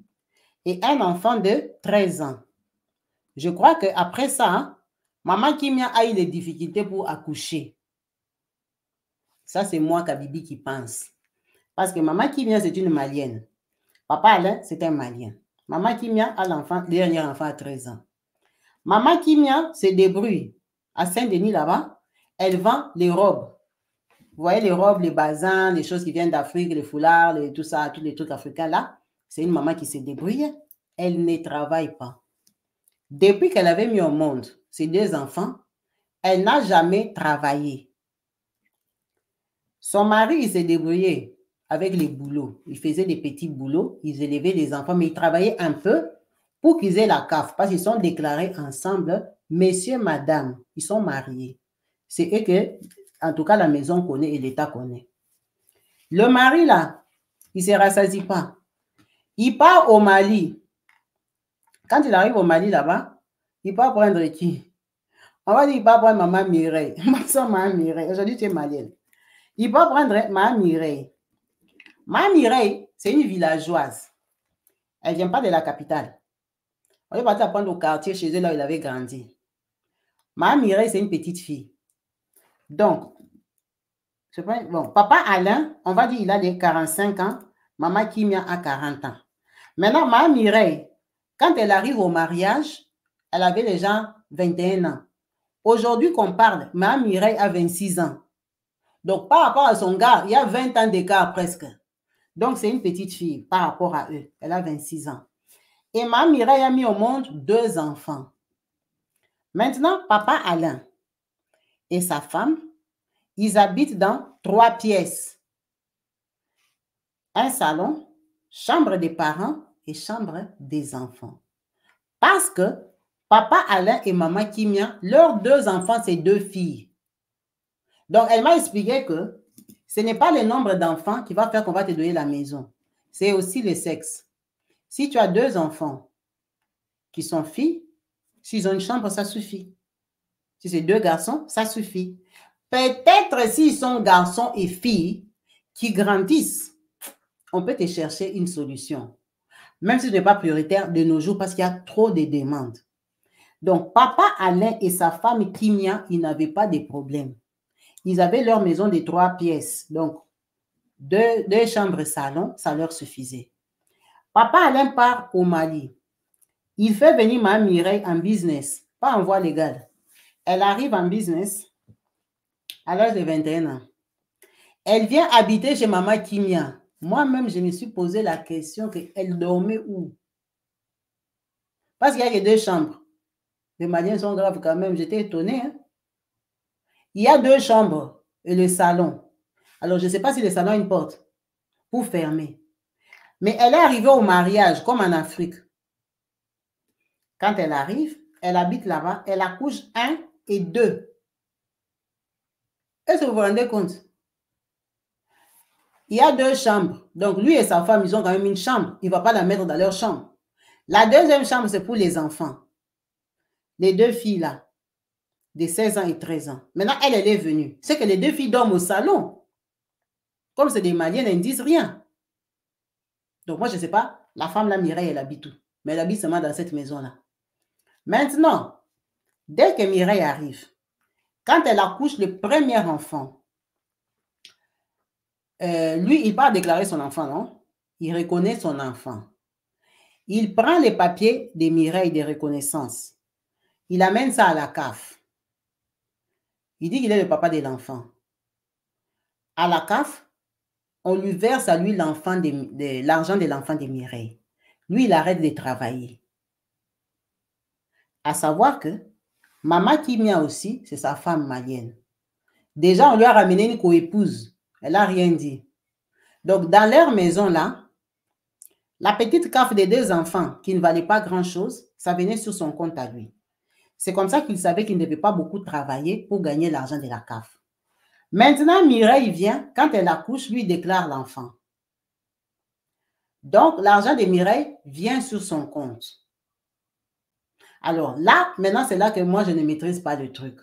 et un enfant de 13 ans. Je crois qu'après ça, maman Kimia a eu des difficultés pour accoucher. Ça, c'est moi, Kabibi, qui pense. Parce que maman Kimia, c'est une Malienne. Papa Alain, c'est un Malien. Maman Kimia a le dernier enfant à 13 ans. Maman Kimia se débrouille. À Saint-Denis, là-bas, elle vend les robes. Vous voyez les robes, les bazins, les choses qui viennent d'Afrique, les foulards, tout ça, tous les trucs africains là. C'est une maman qui se débrouille. Elle ne travaille pas. Depuis qu'elle avait mis au monde ses 2 enfants, elle n'a jamais travaillé. Son mari, il s'est débrouillé avec les boulots. Il faisait des petits boulots, ils élevaient les enfants, mais ils travaillaient un peu pour qu'ils aient la CAF, parce qu'ils sont déclarés ensemble, messieurs, madame, ils sont mariés. C'est eux que, en tout cas, la maison connaît et l'État connaît. Le mari, là, il ne se rassasie pas. Il part au Mali. Quand il arrive au Mali, là-bas, il part prendre qui? On va dire qu'il part prendre maman Mireille. Maman Mireille. Aujourd'hui, tu es malienne. Il part prendre maman Mireille. Maman Mireille, c'est une villageoise. Elle ne vient pas de la capitale. On est parti apprendre au quartier chez eux, là où il avait grandi. Maman Mireille, c'est une petite fille. Donc, bon, papa Alain, on va dire qu'il a les 45 ans. Maman Kimia a 40 ans. Maintenant, maman Mireille, quand elle arrive au mariage, elle avait déjà 21 ans. Aujourd'hui qu'on parle, maman Mireille a 26 ans. Donc, par rapport à son gars, il y a 20 ans d'écart presque. Donc, c'est une petite fille par rapport à eux. Elle a 26 ans. Et maman Mireille a mis au monde 2 enfants. Maintenant, papa Alain et sa femme, ils habitent dans 3 pièces. Un salon, chambre des parents et chambre des enfants. Parce que papa Alain et maman Kimia, leurs 2 enfants, c'est 2 filles. Donc, elle m'a expliqué que ce n'est pas le nombre d'enfants qui va faire qu'on va te donner la maison. C'est aussi le sexe. Si tu as 2 enfants qui sont filles, s'ils ont une chambre, ça suffit. Si c'est 2 garçons, ça suffit. Peut-être s'ils sont garçons et filles qui grandissent, on peut te chercher une solution. Même si ce n'est pas prioritaire de nos jours parce qu'il y a trop de demandes. Donc, papa Alain et sa femme Kimia, ils n'avaient pas de problème. Ils avaient leur maison de 3 pièces. Donc, 2 chambres salon, ça leur suffisait. Papa Alain part au Mali. Il fait venir Mme Mireille en business, pas en voie légale. Elle arrive en business à l'âge de 21 ans. Elle vient habiter chez maman Kimia. Moi-même, je me suis posé la question qu'elle dormait où? Parce qu'il y a que 2 chambres. Les Maliens sont graves quand même. J'étais étonnée. Hein? Il y a 2 chambres et le salon. Alors, je ne sais pas si le salon a une porte pour fermer. Mais elle est arrivée au mariage, comme en Afrique. Quand elle arrive, elle habite là-bas, elle accouche 1 et 2. Est-ce que vous vous rendez compte? Il y a 2 chambres. Donc, lui et sa femme, ils ont quand même une chambre. Il ne va pas la mettre dans leur chambre. La deuxième chambre, c'est pour les enfants. Les 2 filles là, de 16 ans et 13 ans. Maintenant, elle est venue. C'est que les 2 filles dorment au salon. Comme c'est des Maliennes, elles ne disent rien. Donc, moi, je ne sais pas. La femme là, Mireille, elle habite où? Mais elle habite seulement dans cette maison-là. Maintenant, dès que Mireille arrive, quand elle accouche le premier enfant, lui, il part déclarer son enfant, non? Il reconnaît son enfant. Il prend les papiers de Mireille de reconnaissance. Il amène ça à la CAF. Il dit qu'il est le papa de l'enfant. À la CAF, on lui verse à lui l'argent de l'enfant de Mireille. Lui, il arrête de travailler. À savoir que Maman Kimia aussi, c'est sa femme malienne. Déjà, on lui a ramené une coépouse. Elle n'a rien dit. Donc, dans leur maison là, la petite CAF des 2 enfants qui ne valait pas grand-chose, ça venait sur son compte à lui. C'est comme ça qu'il savait qu'il ne devait pas beaucoup travailler pour gagner l'argent de la CAF. Maintenant, Mireille vient, quand elle accouche, lui déclare l'enfant. Donc, l'argent de Mireille vient sur son compte. Alors là, maintenant, c'est là que moi, je ne maîtrise pas le truc.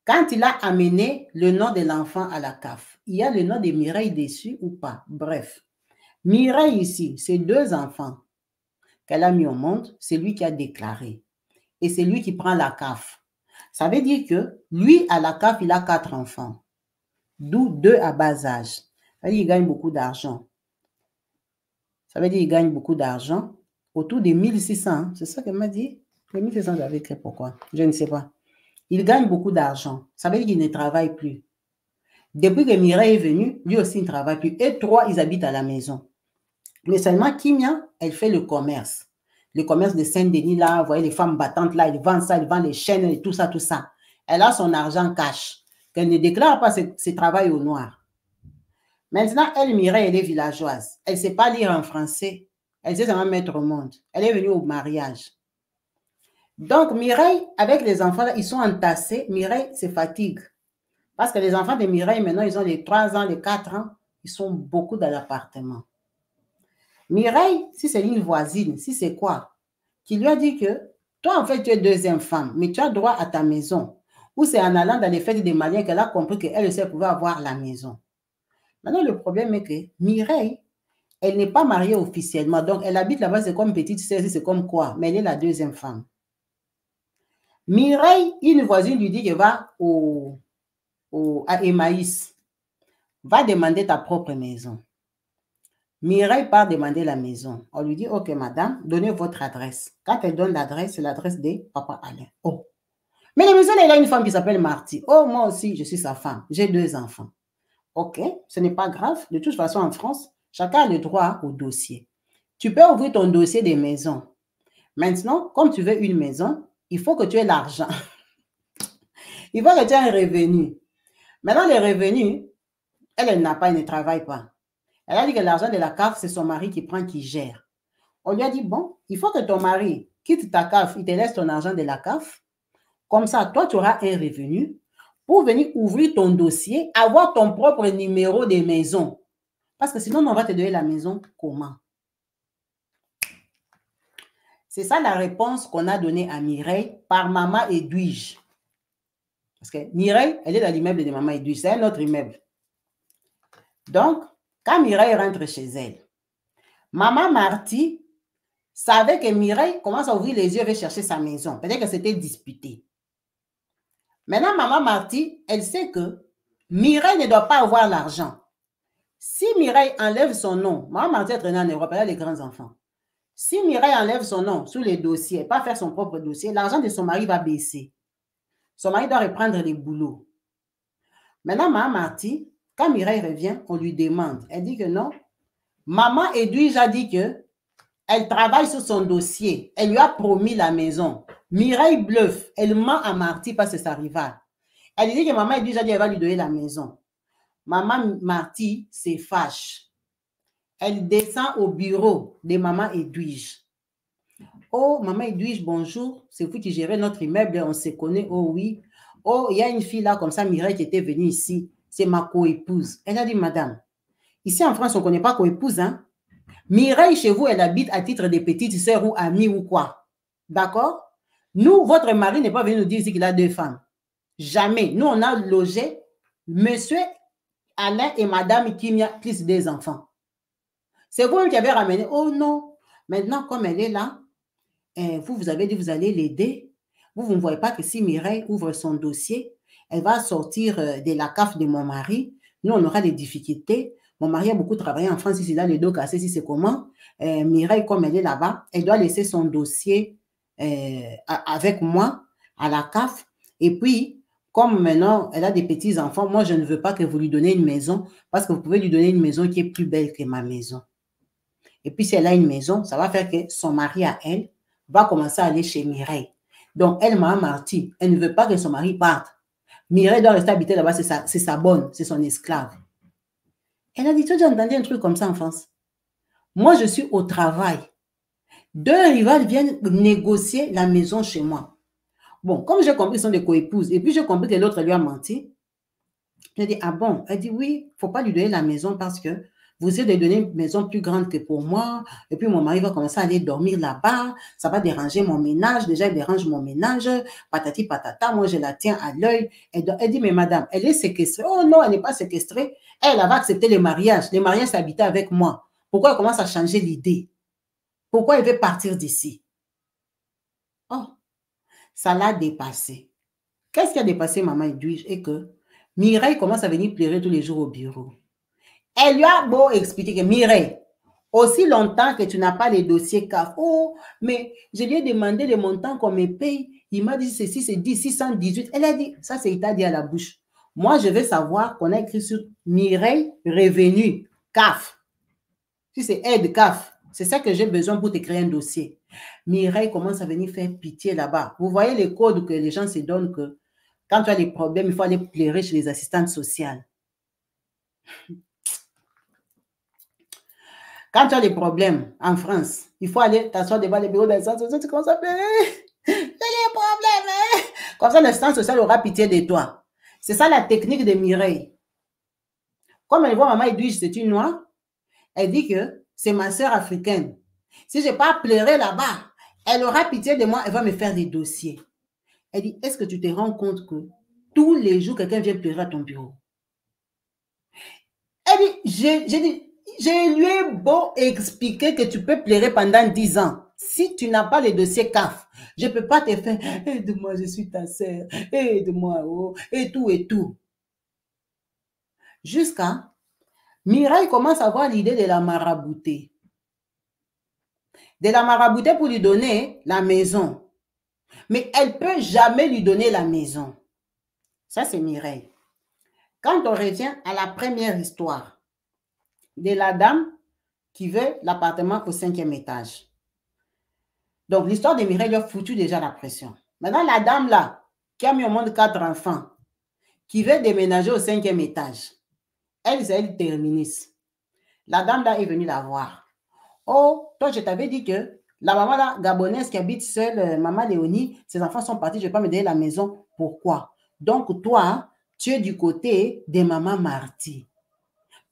Quand il a amené le nom de l'enfant à la CAF, il y a le nom de Mireille dessus ou pas? Bref. Mireille ici, c'est 2 enfants qu'elle a mis au monde, c'est lui qui a déclaré. Et c'est lui qui prend la CAF. Ça veut dire que lui, à la CAF, il a 4 enfants. D'où 2 à bas âge. Ça veut dire qu'il gagne beaucoup d'argent. Ça veut dire qu'il gagne beaucoup d'argent. Autour de 1600. C'est ça qu'elle m'a dit? Les 1600, j'avais écrit pourquoi? Je ne sais pas. Il gagne beaucoup d'argent. Ça veut dire qu'il ne travaille plus. Depuis que Mireille est venue, lui aussi, il ne travaille plus. Et 3, ils habitent à la maison. Mais seulement Kimia, elle fait le commerce. Le commerce de Saint-Denis, là, vous voyez les femmes battantes, là, ils vendent ça, ils vendent les chaînes et tout ça, tout ça. Elle a son argent cash. Qu'elle ne déclare pas ses travail au noir. Maintenant, elle, Mireille, elle est villageoise. Elle ne sait pas lire en français. Elle sait seulement mettre au monde. Elle est venue au mariage. Donc, Mireille, avec les enfants, là, ils sont entassés. Mireille se fatigue. Parce que les enfants de Mireille, maintenant, ils ont les 3 ans, les 4 ans. Ils sont beaucoup dans l'appartement. Mireille, si c'est une voisine, si c'est quoi, qui lui a dit que toi, en fait, tu es 2e femme, mais tu as droit à ta maison. Ou c'est en allant dans les fêtes des Maliens qu'elle a compris qu'elle aussi pouvait avoir la maison. Maintenant, le problème est que Mireille, elle n'est pas mariée officiellement. Donc, elle habite là-bas, c'est comme petite sœur, c'est comme quoi, mais elle est la 2e femme. Mireille, une voisine lui dit qu'elle va à Emmaüs, va demander ta propre maison. Mireille part demander la maison. On lui dit, ok madame, donnez votre adresse. Quand elle donne l'adresse, c'est l'adresse de papa Alain. Oh. Mais la maison, elle a une femme qui s'appelle Marty. Oh, moi aussi, je suis sa femme. J'ai 2 enfants. Ok, ce n'est pas grave. De toute façon, en France, chacun a le droit au dossier. Tu peux ouvrir ton dossier des maisons. Maintenant, comme tu veux une maison, il faut que tu aies l'argent. Il faut que tu aies un revenu. Maintenant, les revenus, elle n'a pas, elle ne travaille pas. Elle a dit que l'argent de la CAF, c'est son mari qui prend, qui gère. On lui a dit, bon, il faut que ton mari quitte ta CAF, il te laisse ton argent de la CAF. Comme ça, toi, tu auras un revenu pour venir ouvrir ton dossier, avoir ton propre numéro de maison. Parce que sinon, on va te donner la maison comment? C'est ça la réponse qu'on a donnée à Mireille par Maman Edwige. Parce que Mireille, elle est dans l'immeuble de Maman Edwige. C'est un autre immeuble. Donc, quand Mireille rentre chez elle, Maman Marty savait que Mireille commence à ouvrir les yeux et veut chercher sa maison. Peut-être que c'était disputé. Maintenant, Maman Marty, elle sait que Mireille ne doit pas avoir l'argent. Si Mireille enlève son nom, Maman Marty est traînée en Europe, elle a les grands enfants. Si Mireille enlève son nom sous les dossiers, pas faire son propre dossier, l'argent de son mari va baisser. Son mari doit reprendre les boulots. Maintenant, Maman Marty, quand Mireille revient, on lui demande. Elle dit que non. Maman Edwige a dit que elle travaille sur son dossier. Elle lui a promis la maison. Mireille bluffe. Elle ment à Marty parce que c'est sa rivale. Elle dit que Maman Edwige a dit qu'elle va lui donner la maison. Maman Marty se fâche. Elle descend au bureau de Maman Edwige. Oh, Maman Edwige, bonjour. C'est vous qui gérez notre immeuble. On se connaît. Oh oui. Oh, il y a une fille là comme ça, Mireille, qui était venue ici. C'est ma coépouse. Elle a dit, madame, Ici en France, on ne connaît pas co-épouse. Hein? Mireille, chez vous, elle habite à titre de petite sœur ou amie ou quoi. D'accord? Nous, votre mari n'est pas venu nous dire ici qu'il a 2 femmes. Jamais. Nous, on a logé monsieur Alain et madame Kimia plus des enfants. C'est vous qui avez ramené. Oh non. Maintenant, comme elle est là, vous avez dit que vous allez l'aider. Vous ne voyez pas que si Mireille ouvre son dossier, elle va sortir de la CAF de mon mari. Nous, on aura des difficultés. Mon mari a beaucoup travaillé en France. Ici, il a les dos cassés, si c'est comment. Mireille, comme elle est là-bas, elle doit laisser son dossier avec moi à la CAF. Et puis, comme maintenant, elle a des petits-enfants, moi, je ne veux pas que vous lui donnez une maison parce que vous pouvez lui donner une maison qui est plus belle que ma maison. Et puis, si elle a une maison, ça va faire que son mari à elle va commencer à aller chez Mireille. Donc, elle m'a amarti. Elle ne veut pas que son mari parte. Mireille doit rester habiter là-bas, c'est sa bonne, c'est son esclave. Elle a dit, tu as entendu un truc comme ça en France? Moi, je suis au travail. 2 rivales viennent négocier la maison chez moi. Bon, comme j'ai compris, ils sont des co-épouses, et puis j'ai compris que l'autre lui a menti, j'ai dit, ah bon? Elle dit, oui, il ne faut pas lui donner la maison parce que vous essayez de donner une maison plus grande que pour moi, et puis mon mari va commencer à aller dormir là-bas, ça va déranger mon ménage, déjà il dérange mon ménage, patati patata, moi je la tiens à l'œil. Elle dit, mais madame, elle est séquestrée. Oh non, elle n'est pas séquestrée, elle va accepter les mariages s'habitaient avec moi. Pourquoi elle commence à changer l'idée? Pourquoi elle veut partir d'ici? Oh, ça l'a dépassé. Qu'est-ce qui a dépassé maman Edwige? Et que Mireille commence à venir pleurer tous les jours au bureau. Elle lui a beau expliquer que Mireille, aussi longtemps que tu n'as pas les dossiers CAF, oh, mais je lui ai demandé les montants qu'on me paye. Il m'a dit ceci, c'est 618. Elle a dit, ça c'est dit à la bouche. Moi, je veux savoir qu'on a écrit sur Mireille revenu CAF. Si c'est aide CAF, c'est ça que j'ai besoin pour te créer un dossier. Mireille commence à venir faire pitié là-bas. Vous voyez les codes que les gens se donnent que quand tu as des problèmes, il faut aller pleurer chez les assistantes sociales. Quand tu as des problèmes en France, il faut aller t'asseoir devant les bureaux d'assistance sociale, tu commences à pleurer. J'ai des problèmes. Hein? Comme ça, l'assistante sociale aura pitié de toi. C'est ça la technique de Mireille. Comme elle voit maman Edwige, c'est une noire, elle dit que c'est ma sœur africaine. Si je n'ai pas pleuré là-bas, elle aura pitié de moi, elle va me faire des dossiers. Elle dit, est-ce que tu te rends compte que tous les jours, quelqu'un vient pleurer à ton bureau? Elle dit, je lui ai beau expliquer que tu peux pleurer pendant 10 ans. Si tu n'as pas les dossiers CAF, je ne peux pas te faire, aide-moi, je suis ta sœur, aide-moi, oh, et tout, et tout. Jusqu'à Mireille commence à avoir l'idée de la marabouter. De la marabouter pour lui donner la maison. Mais elle ne peut jamais lui donner la maison. Ça, c'est Mireille. Quand on revient à la première histoire de la dame qui veut l'appartement au 5e étage. Donc, l'histoire de Mireille lui a foutu déjà la pression. Maintenant, la dame là, qui a mis au monde 4 enfants, qui veut déménager au 5e étage, elle, c'est elle terministe. La dame là est venue la voir. Oh, toi, je t'avais dit que la maman là, gabonaise qui habite seule, maman Léonie, ses enfants sont partis, je ne vais pas me donner la maison. Pourquoi? Donc, toi, tu es du côté de maman Marty.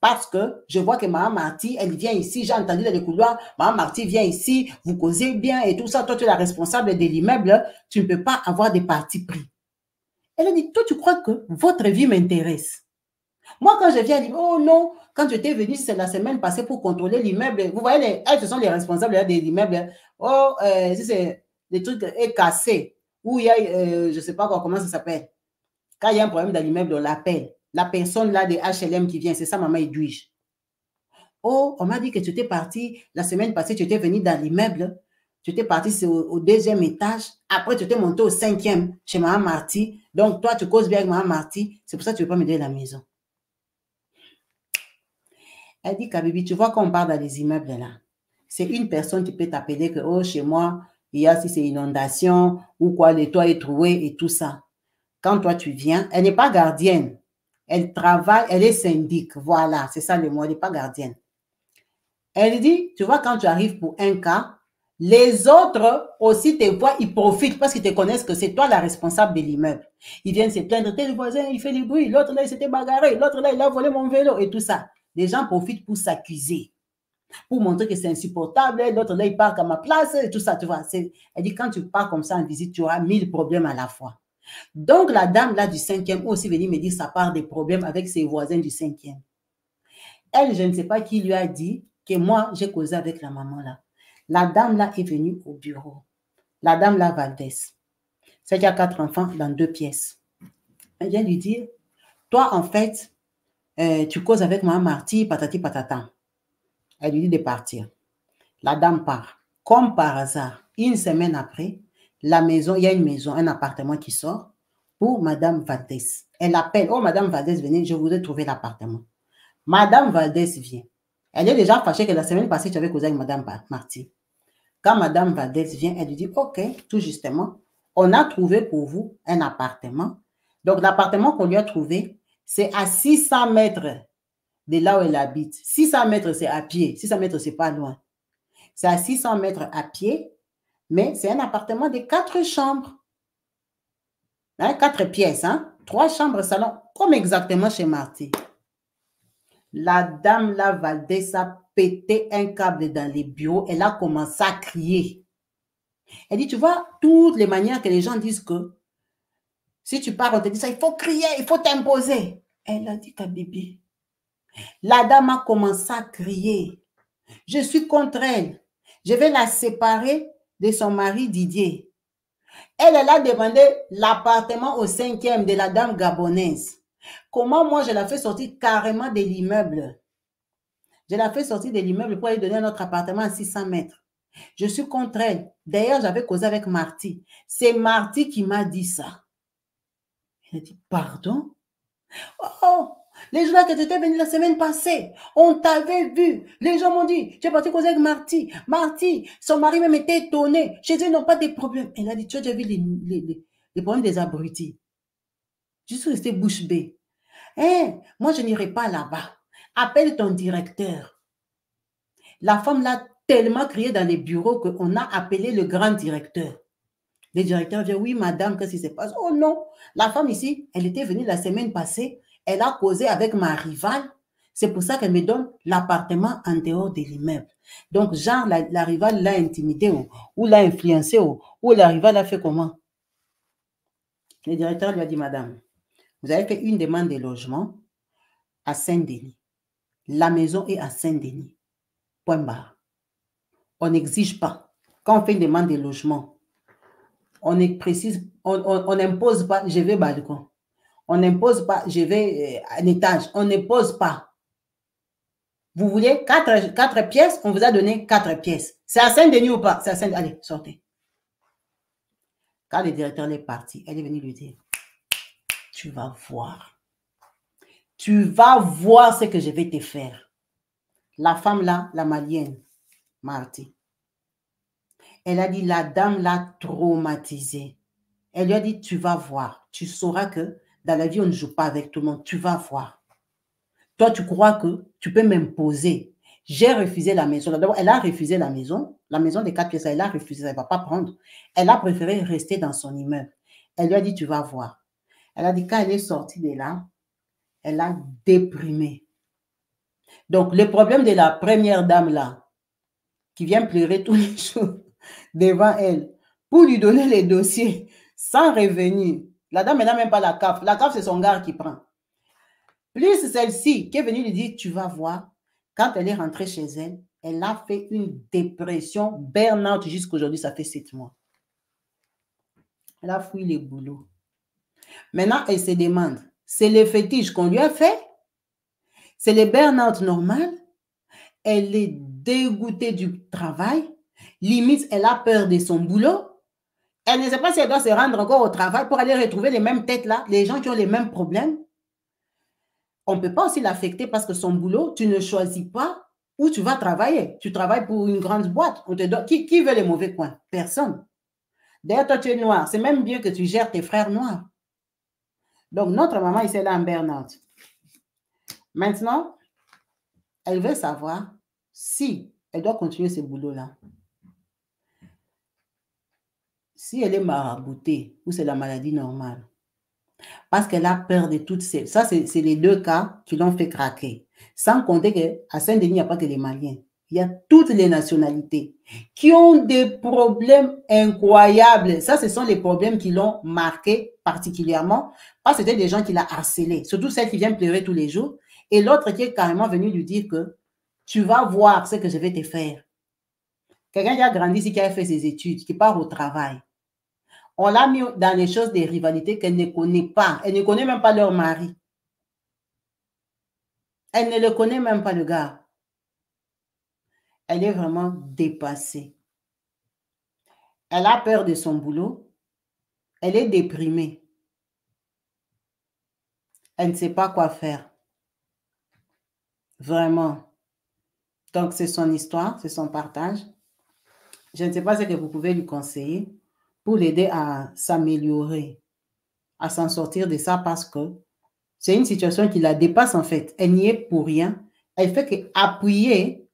Parce que je vois que maman Marty, elle vient ici, j'ai entendu dans les couloirs, maman Marty vient ici, vous causez bien et tout ça, toi tu es la responsable de l'immeuble, tu ne peux pas avoir des partis pris. Elle a dit, toi tu crois que votre vie m'intéresse? Moi quand je viens, elle dit, oh non, quand j'étais venue, c'est la semaine passée pour contrôler l'immeuble, vous voyez, elles, ce sont les responsables de l'immeuble, oh, si c'est des trucs cassés, ou il y a, je ne sais pas comment ça s'appelle, quand il y a un problème dans l'immeuble, on l'appelle. La personne là de HLM qui vient, c'est ça, maman Edwige. Oh, on m'a dit que tu étais partie la semaine passée, tu étais venue dans l'immeuble, tu étais partie au 2e étage, après tu étais montée au 5e chez maman Marty. Donc, toi, tu causes bien avec maman Marty, c'est pour ça que tu ne veux pas me donner la maison. Elle dit, Kabibi, tu vois quand on parle dans les immeubles là, c'est une personne qui peut t'appeler que, oh, chez moi, il y a si c'est inondation ou quoi, le toit est troué et tout ça. Quand toi, tu viens, elle n'est pas gardienne. Elle travaille, elle est syndic. Voilà, c'est ça le mot, elle n'est pas gardienne. Elle dit, tu vois, quand tu arrives pour un cas, les autres aussi te voient, ils profitent parce qu'ils te connaissent que c'est toi la responsable de l'immeuble. Ils viennent se plaindre, tel voisin, il fait du bruit, l'autre là, il s'était bagarré, l'autre là, il a volé mon vélo et tout ça. les gens profitent pour s'accuser, pour montrer que c'est insupportable. L'autre, là, il part à ma place et tout ça, tu vois. Elle dit, quand tu pars comme ça en visite, tu auras 1000 problèmes à la fois. Donc, la dame là du 5e aussi venue me dire ça part des problèmes avec ses voisins du 5e. Elle, je ne sais pas qui lui a dit que moi, j'ai causé avec la maman là. La dame là est venue au bureau. La dame là, Valdez, c'est qu'il y a 4 enfants dans 2 pièces. Elle vient lui dire, toi, en fait, tu causes avec moi, Marty, patati patata. Elle lui dit de partir. La dame part. Comme par hasard, une semaine après, la maison, il y a une maison, un appartement qui sort pour Madame Valdez. Elle appelle, oh Madame Valdez, venez, je voudrais trouver l'appartement. Madame Valdez vient. Elle est déjà fâchée que la semaine passée, tu avais causé avec Madame Marty. Quand Madame Valdez vient, elle lui dit, ok, tout justement, on a trouvé pour vous un appartement. Donc, l'appartement qu'on lui a trouvé, c'est à 600 mètres de là où elle habite. 600 mètres, c'est à pied. 600 mètres, c'est pas loin. C'est à 600 mètres à pied, mais c'est un appartement de 4 chambres. Hein, 4 pièces, hein? 3 chambres, salon, comme exactement chez Marty. La dame, la Valdez, a pété un câble dans les bureaux. Elle a commencé à crier. Elle dit, tu vois, toutes les manières que les gens disent que si tu pars, on te dit ça, il faut crier, il faut t'imposer. Elle a dit, Kabibi. La dame a commencé à crier. Je suis contre elle. Je vais la séparer de son mari Didier. Elle a demandé l'appartement au 5e de la dame gabonaise. Comment moi, je la fais sortir carrément de l'immeuble? Je la fais sortir de l'immeuble pour lui donner notre appartement à 600 mètres. Je suis contre elle. D'ailleurs, j'avais causé avec Marty. C'est Marty qui m'a dit ça. Elle a dit, pardon? Oh, les gens que tu étais venu la semaine passée, on t'avait vu. Les gens m'ont dit, tu es parti causer avec Marty. Marty, son mari même était étonné. Chez eux, ils n'ont pas de problèmes. Elle a dit, tu as déjà vu les problèmes des abrutis. Je suis restée bouche bée. Hein, moi, je n'irai pas là-bas. Appelle ton directeur. La femme l'a tellement crié dans les bureaux qu'on a appelé le grand directeur. Le directeur vient, oui, madame, qu'est-ce qui se passe? Oh non, la femme ici, elle était venue la semaine passée, elle a causé avec ma rivale. C'est pour ça qu'elle me donne l'appartement en dehors de l'immeuble. Donc, genre, la rivale l'a intimidé ou l'a influencé ou la rivale a fait comment? Le directeur lui a dit, madame, vous avez fait une demande de logement à Saint-Denis. La maison est à Saint-Denis. Point barre. On n'exige pas. Quand on fait une demande de logement, on est précise, on n'impose pas, je vais balcon. On n'impose pas, je vais un étage. On n'impose pas. Vous voulez 4 pièces, on vous a donné 4 pièces. C'est à Saint-Denis ou pas? C'est à Saint-Denis. Allez, sortez. Quand le directeur est parti, elle est venue lui dire, tu vas voir. Tu vas voir ce que je vais te faire. La femme là, la malienne, Marty, elle a dit, la dame l'a traumatisée. Elle lui a dit, tu vas voir. Tu sauras que dans la vie, on ne joue pas avec tout le monde. Tu vas voir. Toi, tu crois que tu peux m'imposer. J'ai refusé la maison. D'abord, elle a refusé la maison des 4 pièces. Elle a refusé, elle ne va pas prendre. Elle a préféré rester dans son immeuble. Elle lui a dit, tu vas voir. Elle a dit, quand elle est sortie de là, elle a déprimé. Donc, le problème de la première dame là, qui vient pleurer tous les jours devant elle, pour lui donner les dossiers sans revenir. La dame, elle n'a même pas la CAF. La CAF, c'est son gars qui prend. Plus celle-ci qui est venue lui dire, tu vas voir, quand elle est rentrée chez elle, elle a fait une dépression, burn-out jusqu'aujourd'hui, ça fait 7 mois. Elle a fouillé les boulots. Maintenant, elle se demande, c'est le fétiche qu'on lui a fait? C'est le burn-out normal? Elle est dégoûtée du travail. Limite, elle a peur de son boulot. Elle ne sait pas si elle doit se rendre encore au travail pour aller retrouver les mêmes têtes là, les gens qui ont les mêmes problèmes. On ne peut pas aussi l'affecter parce que son boulot, tu ne choisis pas où tu vas travailler. Tu travailles pour une grande boîte. On te donne... Qui veut les mauvais coins? Personne. D'ailleurs, toi, tu es noir. C'est même bien que tu gères tes frères noirs. Donc, notre maman, ici, elle est en burn-out. Maintenant, elle veut savoir si elle doit continuer ce boulot-là. Si elle est maraboutée ou c'est la maladie normale. Parce qu'elle a peur de toutes ces... Ça, c'est les 2 cas qui l'ont fait craquer. Sans compter qu'à Saint-Denis, il n'y a pas que les Maliens. Il y a toutes les nationalités qui ont des problèmes incroyables. Ça, ce sont les problèmes qui l'ont marqué particulièrement parce que c'était des gens qui l'ont harcelé, surtout celle qui vient pleurer tous les jours. Et l'autre qui est carrément venu lui dire que tu vas voir ce que je vais te faire. Quelqu'un qui a grandi ici, qui a fait ses études, qui part au travail. On l'a mis dans les choses des rivalités qu'elle ne connaît pas. Elle ne connaît même pas leur mari. Elle ne le connaît même pas, le gars. Elle est vraiment dépassée. Elle a peur de son boulot. Elle est déprimée. Elle ne sait pas quoi faire. Vraiment. Donc, c'est son histoire, c'est son partage. Je ne sais pas ce que vous pouvez lui conseiller pour l'aider à s'améliorer, à s'en sortir de ça parce que c'est une situation qui la dépasse en fait. Elle n'y est pour rien. Elle fait qu'appuyer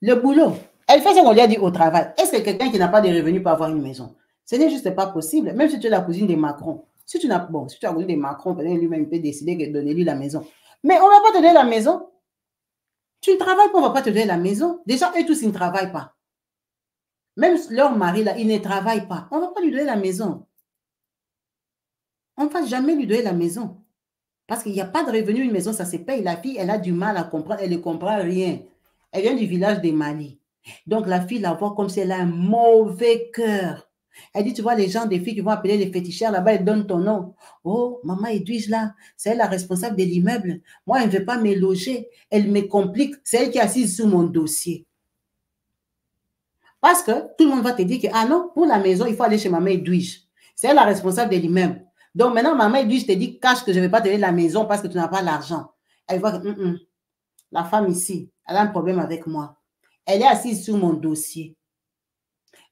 le boulot. Elle fait ce qu'on lui a dit au travail. Est-ce que quelqu'un qui n'a pas de revenus peut avoir une maison? Ce n'est juste pas possible. Même si tu es la cousine de Macron. Si tu as la cousine de Macron, peut-être lui-même peut décider de donner lui la maison. Mais on ne va pas te donner la maison. Tu ne travailles pas, on ne va pas te donner la maison. Déjà, eux tous, ils ne travaillent pas. Même leur mari, là, il ne travaille pas. On ne va pas lui donner la maison. On ne va jamais lui donner la maison. Parce qu'il n'y a pas de revenu, une maison, ça se paye. La fille, elle a du mal à comprendre, elle ne comprend rien. Elle vient du village des Mali. Donc, la fille la voit comme si elle a un mauvais cœur. Elle dit, tu vois, les gens, des filles qui vont appeler les féticheurs, là-bas, elles donnent ton nom. Oh, maman Edwige, là, c'est elle la responsable de l'immeuble. Moi, elle ne veut pas me loger. Elle me complique. C'est elle qui est assise sur mon dossier. Parce que tout le monde va te dire que, ah non, pour la maison, il faut aller chez maman Edwige. C'est elle la responsable de l'immeuble. Donc, maintenant, maman Edwige te dit, cache que je ne vais pas te donner la maison parce que tu n'as pas l'argent. Elle voit que, la femme ici, elle a un problème avec moi. Elle est assise sur mon dossier.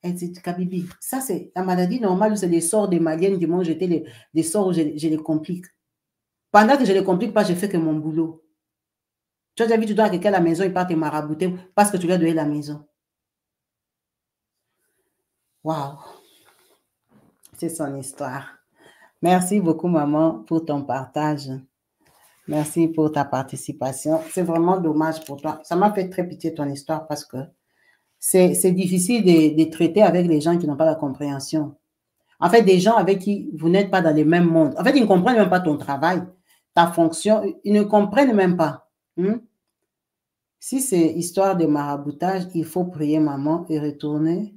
Elle dit, Kabibi, ça c'est la maladie normale où c'est les sorts des Maliennes qui m'ont jeté les sorts où je les complique. Pendant que je ne les complique pas, je fais que mon boulot. Tu as déjà vu, tu dois à quelqu'un à la maison, il part te marabouter parce que tu lui as donné la maison. Waouh! C'est son histoire. Merci beaucoup, maman, pour ton partage. Merci pour ta participation. C'est vraiment dommage pour toi. Ça m'a fait très pitié ton histoire parce que c'est difficile de traiter avec les gens qui n'ont pas la compréhension. En fait, des gens avec qui vous n'êtes pas dans les mêmes mondes. En fait, ils ne comprennent même pas ton travail, ta fonction. Ils ne comprennent même pas. Si c'est histoire de maraboutage, il faut prier maman et retourner.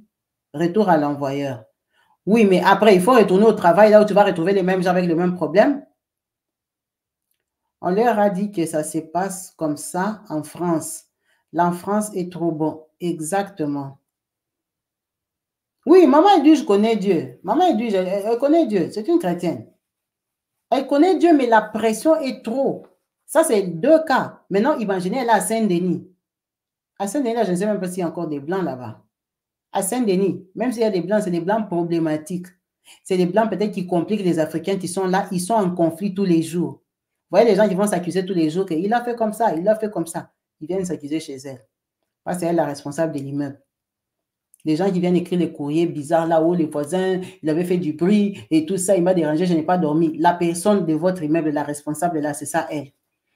Retour à l'envoyeur. Oui, mais après, il faut retourner au travail là où tu vas retrouver les mêmes gens avec le même problème. On leur a dit que ça se passe comme ça en France. La France est trop bon. Exactement. Oui, maman Edwige connaît Dieu. Maman Edwige, elle connaît Dieu. C'est une chrétienne. Elle connaît Dieu, mais la pression est trop. Ça, c'est 2 cas. Maintenant, imaginez, elle est à Saint-Denis. À Saint-Denis, je ne sais même pas s'il y a encore des blancs là-bas. À Saint-Denis, même s'il y a des blancs, c'est des blancs problématiques. C'est des blancs peut-être qui compliquent les Africains qui sont là. Ils sont en conflit tous les jours. Vous voyez les gens qui vont s'accuser tous les jours qu'il a fait comme ça, il a fait comme ça. Ils viennent s'accuser chez elle. Parce que c'est elle la responsable de l'immeuble. Les gens qui viennent écrire les courriers bizarres là-haut, les voisins, il avait fait du bruit et tout ça, il m'a dérangé, je n'ai pas dormi. La personne de votre immeuble, la responsable là, c'est ça, elle.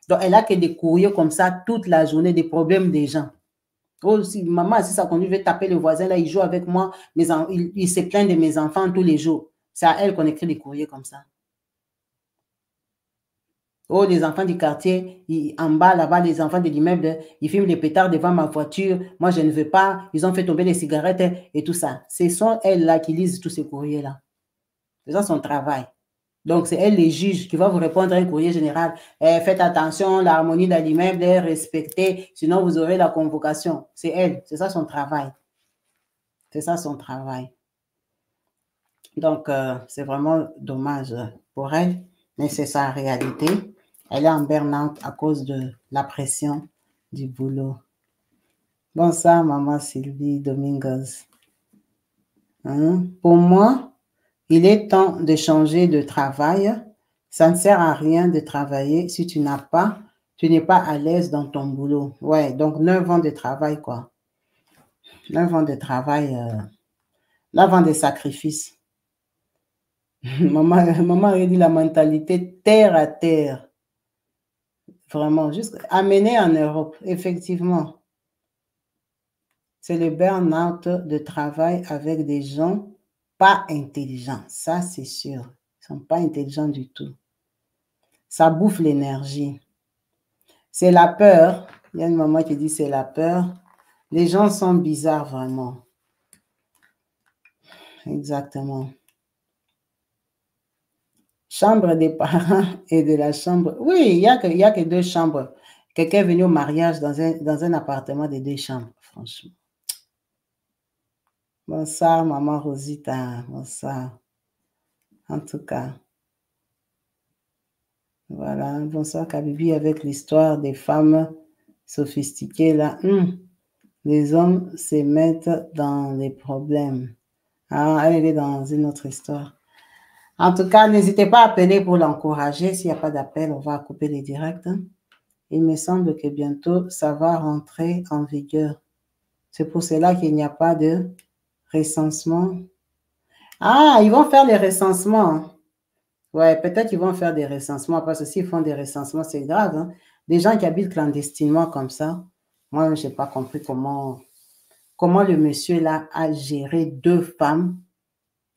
Donc, elle a que des courriers comme ça toute la journée, des problèmes des gens. Oh, si, maman, si ça conduit, je vais taper le voisin là, il joue avec moi, il se plaint de mes enfants tous les jours. C'est à elle qu'on écrit des courriers comme ça. Oh, les enfants du quartier, en bas, là-bas, les enfants de l'immeuble, ils fument les pétards devant ma voiture. Moi, je ne veux pas. Ils ont fait tomber les cigarettes et tout ça. Ce sont elles-là qui lisent tous ces courriers-là. C'est ça son travail. Donc, c'est elle, les juges, qui va vous répondre à un courrier général. Faites attention, l'harmonie dans l'immeuble est respectée, sinon vous aurez la convocation. C'est elle, c'est ça son travail. C'est ça son travail. Donc, c'est vraiment dommage pour elle, mais c'est sa réalité. Elle est en burn-out à cause de la pression du boulot. Bonsoir, maman Sylvie Domingos. Pour moi, il est temps de changer de travail. Ça ne sert à rien de travailler si tu n'es pas à l'aise dans ton boulot. Ouais, donc 9 ans de travail, quoi. 9 ans de travail, 9 ans de sacrifice. Maman a dit la mentalité terre à terre. Vraiment, juste amener en Europe, effectivement. C'est le burn-out de travail avec des gens pas intelligents. Ça, c'est sûr. Ils ne sont pas intelligents du tout. Ça bouffe l'énergie. C'est la peur. Il y a une maman qui dit c'est la peur. Les gens sont bizarres, vraiment. Exactement. Chambre des parents et de la chambre. Oui, il y a que deux chambres. Quelqu'un est venu au mariage dans un appartement de deux chambres, franchement. Bonsoir, maman Rosita. Bonsoir. En tout cas. Voilà. Bonsoir, Kabibi, avec l'histoire des femmes sophistiquées là. Les hommes se mettent dans les problèmes. Ah, elle est dans une autre histoire. En tout cas, n'hésitez pas à appeler pour l'encourager. S'il n'y a pas d'appel, on va couper les directs. Il me semble que bientôt, ça va rentrer en vigueur. C'est pour cela qu'il n'y a pas de recensement. Ah, ils vont faire les recensements. Ouais, peut-être qu'ils vont faire des recensements, parce que s'ils font des recensements, c'est grave. Hein? Des gens qui habitent clandestinement comme ça, moi, je n'ai pas compris comment le monsieur là a géré 2 femmes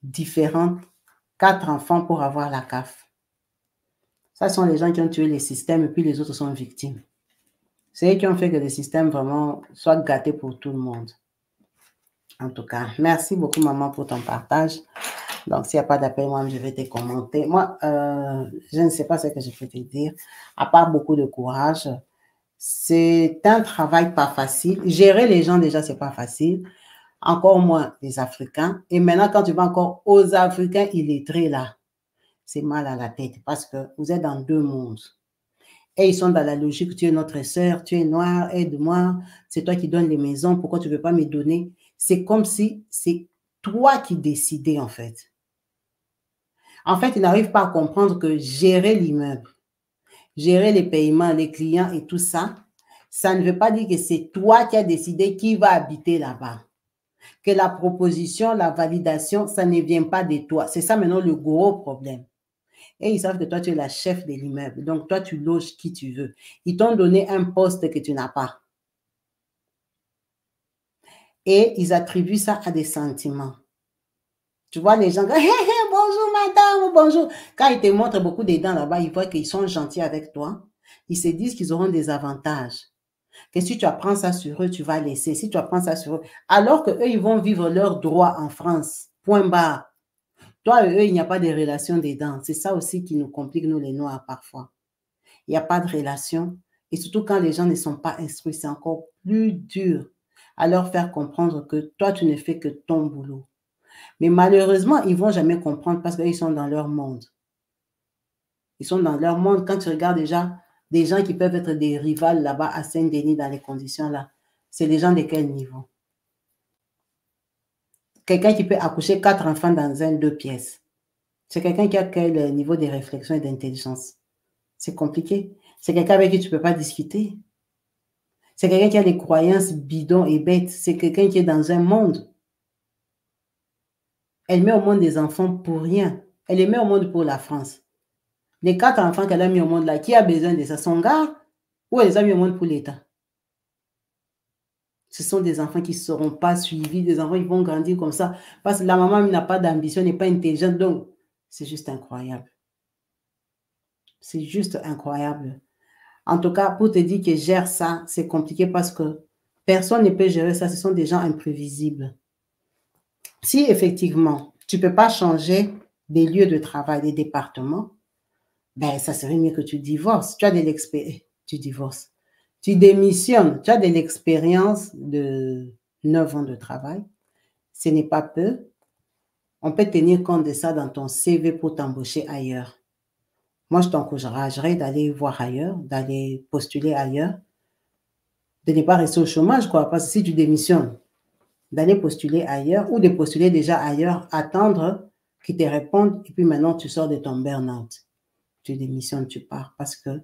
différentes, 4 enfants pour avoir la CAF. Ça sont les gens qui ont tué les systèmes et puis les autres sont victimes. C'est eux qui ont fait que le système vraiment soit gâté pour tout le monde. En tout cas, merci beaucoup maman pour ton partage. Donc, s'il n'y a pas d'appel, moi, je vais te commenter. Moi, je ne sais pas ce que je peux te dire, à part beaucoup de courage. C'est un travail pas facile. Gérer les gens, déjà, c'est pas facile. Encore moins les Africains. Et maintenant, quand tu vas encore aux Africains illettrés, là, c'est mal à la tête parce que vous êtes dans 2 mondes. Et ils sont dans la logique, tu es notre sœur, tu es noire, aide-moi, c'est toi qui donnes les maisons, pourquoi tu ne veux pas me donner? C'est comme si c'est toi qui décidais, en fait. En fait, ils n'arrivent pas à comprendre que gérer l'immeuble, gérer les paiements, les clients et tout ça, ça ne veut pas dire que c'est toi qui as décidé qui va habiter là-bas. Que la proposition, la validation, ça ne vient pas de toi. C'est ça maintenant le gros problème. Et ils savent que toi, tu es la chef de l'immeuble. Donc, toi, tu loges qui tu veux. Ils t'ont donné un poste que tu n'as pas. Et ils attribuent ça à des sentiments. Tu vois, les gens, hey, hey, bonjour madame, bonjour. Quand ils te montrent beaucoup de dents là-bas, ils voient qu'ils sont gentils avec toi. Ils se disent qu'ils auront des avantages. Que si tu apprends ça sur eux, tu vas laisser. Si tu apprends ça sur eux, alors qu'eux, ils vont vivre leurs droits en France. Point barre. Toi et eux, il n'y a pas de relation dedans. C'est ça aussi qui nous complique, nous les Noirs, parfois. Il n'y a pas de relation. Et surtout quand les gens ne sont pas instruits, c'est encore plus dur à leur faire comprendre que toi, tu ne fais que ton boulot. Mais malheureusement, ils ne vont jamais comprendre parce qu'ils sont dans leur monde. Ils sont dans leur monde. Quand tu regardes déjà des gens qui peuvent être des rivales là-bas à Saint-Denis dans les conditions là, c'est des gens de quel niveau? Quelqu'un qui peut accoucher 4 enfants dans 2 pièces. C'est quelqu'un qui a quel niveau de réflexion et d'intelligence? C'est compliqué. C'est quelqu'un avec qui tu ne peux pas discuter. C'est quelqu'un qui a des croyances bidons et bêtes. C'est quelqu'un qui est dans un monde. Elle met au monde des enfants pour rien. Elle les met au monde pour la France. Les 4 enfants qu'elle a mis au monde là, qui a besoin de ça? Son gars ou elle les a mis au monde pour l'État? Ce sont des enfants qui ne seront pas suivis, des enfants qui vont grandir comme ça. Parce que la maman n'a pas d'ambition, n'est pas intelligente. Donc, c'est juste incroyable. C'est juste incroyable. En tout cas, pour te dire que gère ça, c'est compliqué parce que personne ne peut gérer ça. Ce sont des gens imprévisibles. Si effectivement, tu ne peux pas changer des lieux de travail, des départements, ben, ça serait mieux que tu divorces. Tu as de l'expérience, tu divorces. Tu démissionnes, tu as de l'expérience de 9 ans de travail. Ce n'est pas peu. On peut tenir compte de ça dans ton CV pour t'embaucher ailleurs. Moi, je t'encouragerais d'aller voir ailleurs, d'aller postuler ailleurs, de ne pas rester au chômage, quoi, parce que si tu démissionnes, d'aller postuler ailleurs ou de postuler déjà ailleurs, attendre qu'ils te répondent et puis maintenant tu sors de ton burn-out. Tu démissionnes, tu pars parce que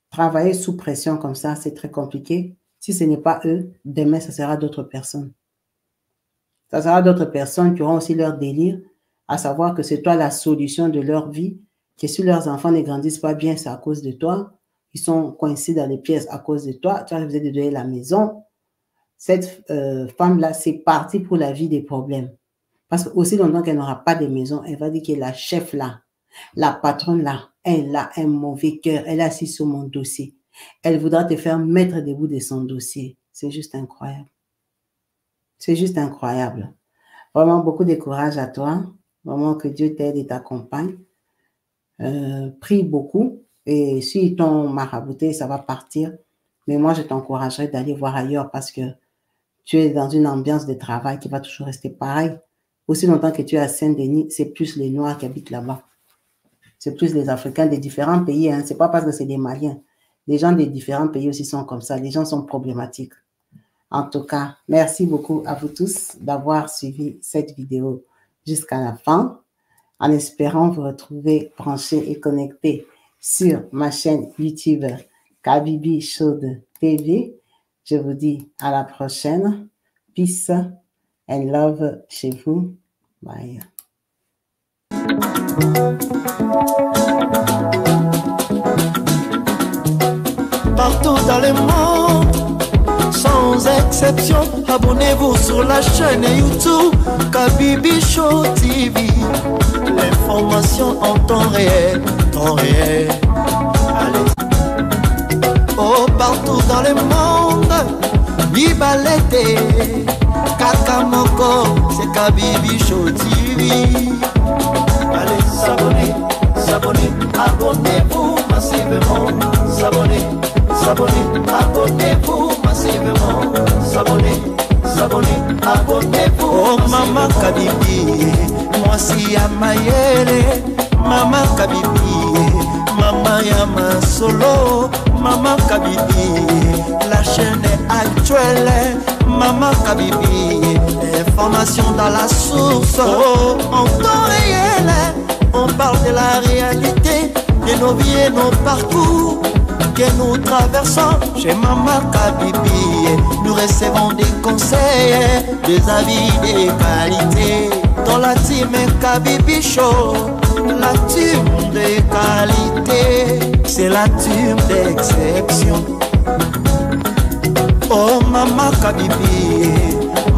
travailler sous pression comme ça, c'est très compliqué. Si ce n'est pas eux, demain, ça sera d'autres personnes. Ça sera d'autres personnes qui auront aussi leur délire, à savoir que c'est toi la solution de leur vie, que si leurs enfants ne grandissent pas bien, c'est à cause de toi. qui sont coincés dans les pièces à cause de toi, tu as refusé de donner la maison, cette femme-là, c'est parti pour la vie des problèmes. Parce que aussi longtemps qu'elle n'aura pas de maison, elle va dire que la chef là, la patronne là, elle a un mauvais cœur, elle est assise sur mon dossier. Elle voudra te faire mettre debout de son dossier. C'est juste incroyable. C'est juste incroyable. Vraiment, beaucoup de courage à toi. Vraiment que Dieu t'aide et t'accompagne. Prie beaucoup. Et si ton marabouté, ça va partir. Mais moi, je t'encouragerais d'aller voir ailleurs parce que tu es dans une ambiance de travail qui va toujours rester pareil. Aussi longtemps que tu es à Saint-Denis, c'est plus les Noirs qui habitent là-bas. C'est plus les Africains des différents pays. Hein. Ce n'est pas parce que c'est des Maliens. Les gens des différents pays aussi sont comme ça. Les gens sont problématiques. En tout cas, merci beaucoup à vous tous d'avoir suivi cette vidéo jusqu'à la fin. En espérant vous retrouver branchés et connectés sur ma chaîne YouTube Kabibi Chaude TV. Je vous dis à la prochaine. Peace and love chez vous. Bye. Partout dans le monde, sans exception, abonnez-vous sur la chaîne YouTube Kabibi Show TV. L'information en temps réel, Allez. Oh, partout dans le monde, Bibalete, Kakamoko, c'est Kabibi Show TV. Allez, s'abonner, abonnez-vous massivement, abonnez-vous massivement, abonnez-vous. Oh Maman Kabibi, moi si à Mayele, Maman Kabibi, Maman Yama Solo, Maman Kabibi, la chaîne est actuelle, Maman Kabibi, information dans la source, oh, en temps réel, on parle de la réalité, de nos vies et nos parcours que nous traversons chez Maman Kabibi. Nous recevons des conseils, des avis, des qualités. Dans la team Kabibi Show, la team de qualité, c'est la team d'exception. Oh Maman Kabibi,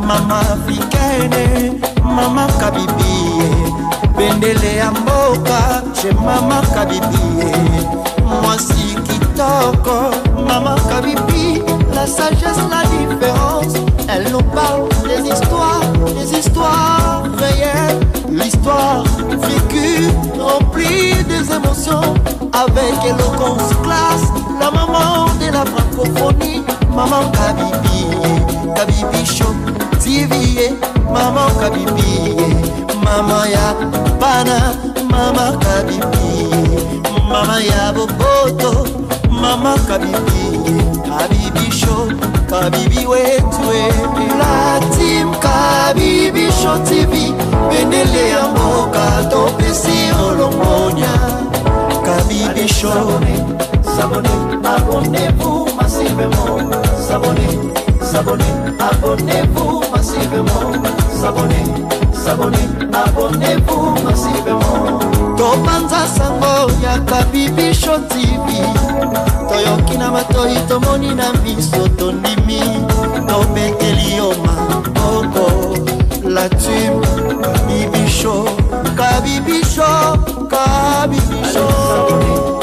Maman africaine, Maman Kabibi, Bendele Amboka chez Maman Kabibi. Moi si Kitoko, Maman Kabibi, la sagesse, la différence. Elle nous parle des histoires réelles, l'histoire vécue, remplie des émotions, avec éloquence, classe, la maman de la francophonie, Maman Kabibi, Kabibi Show TV, Maman Kabibi, Maman ya Bana, Maman Kabibi, Maman ya Boboto, Maman Kabibi, Kabibi Show, Kabibi wetwe. La team Kabibi Show TV, Benele ya Mboka, Topesi Olongonia. Kabibi Show, abonnez-vous massivement, abonnez-vous massivement, abonnez-vous massivement. Topanza sango ya Kabibi Show TV, toyoki na matoi tomoni na miso tondimi, tobeteli yo maboko. La team Kabibi Show, Kabibi Show, Kabibi Show.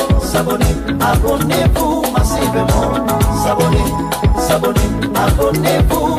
Abonnez-vous massivement, abonnez-vous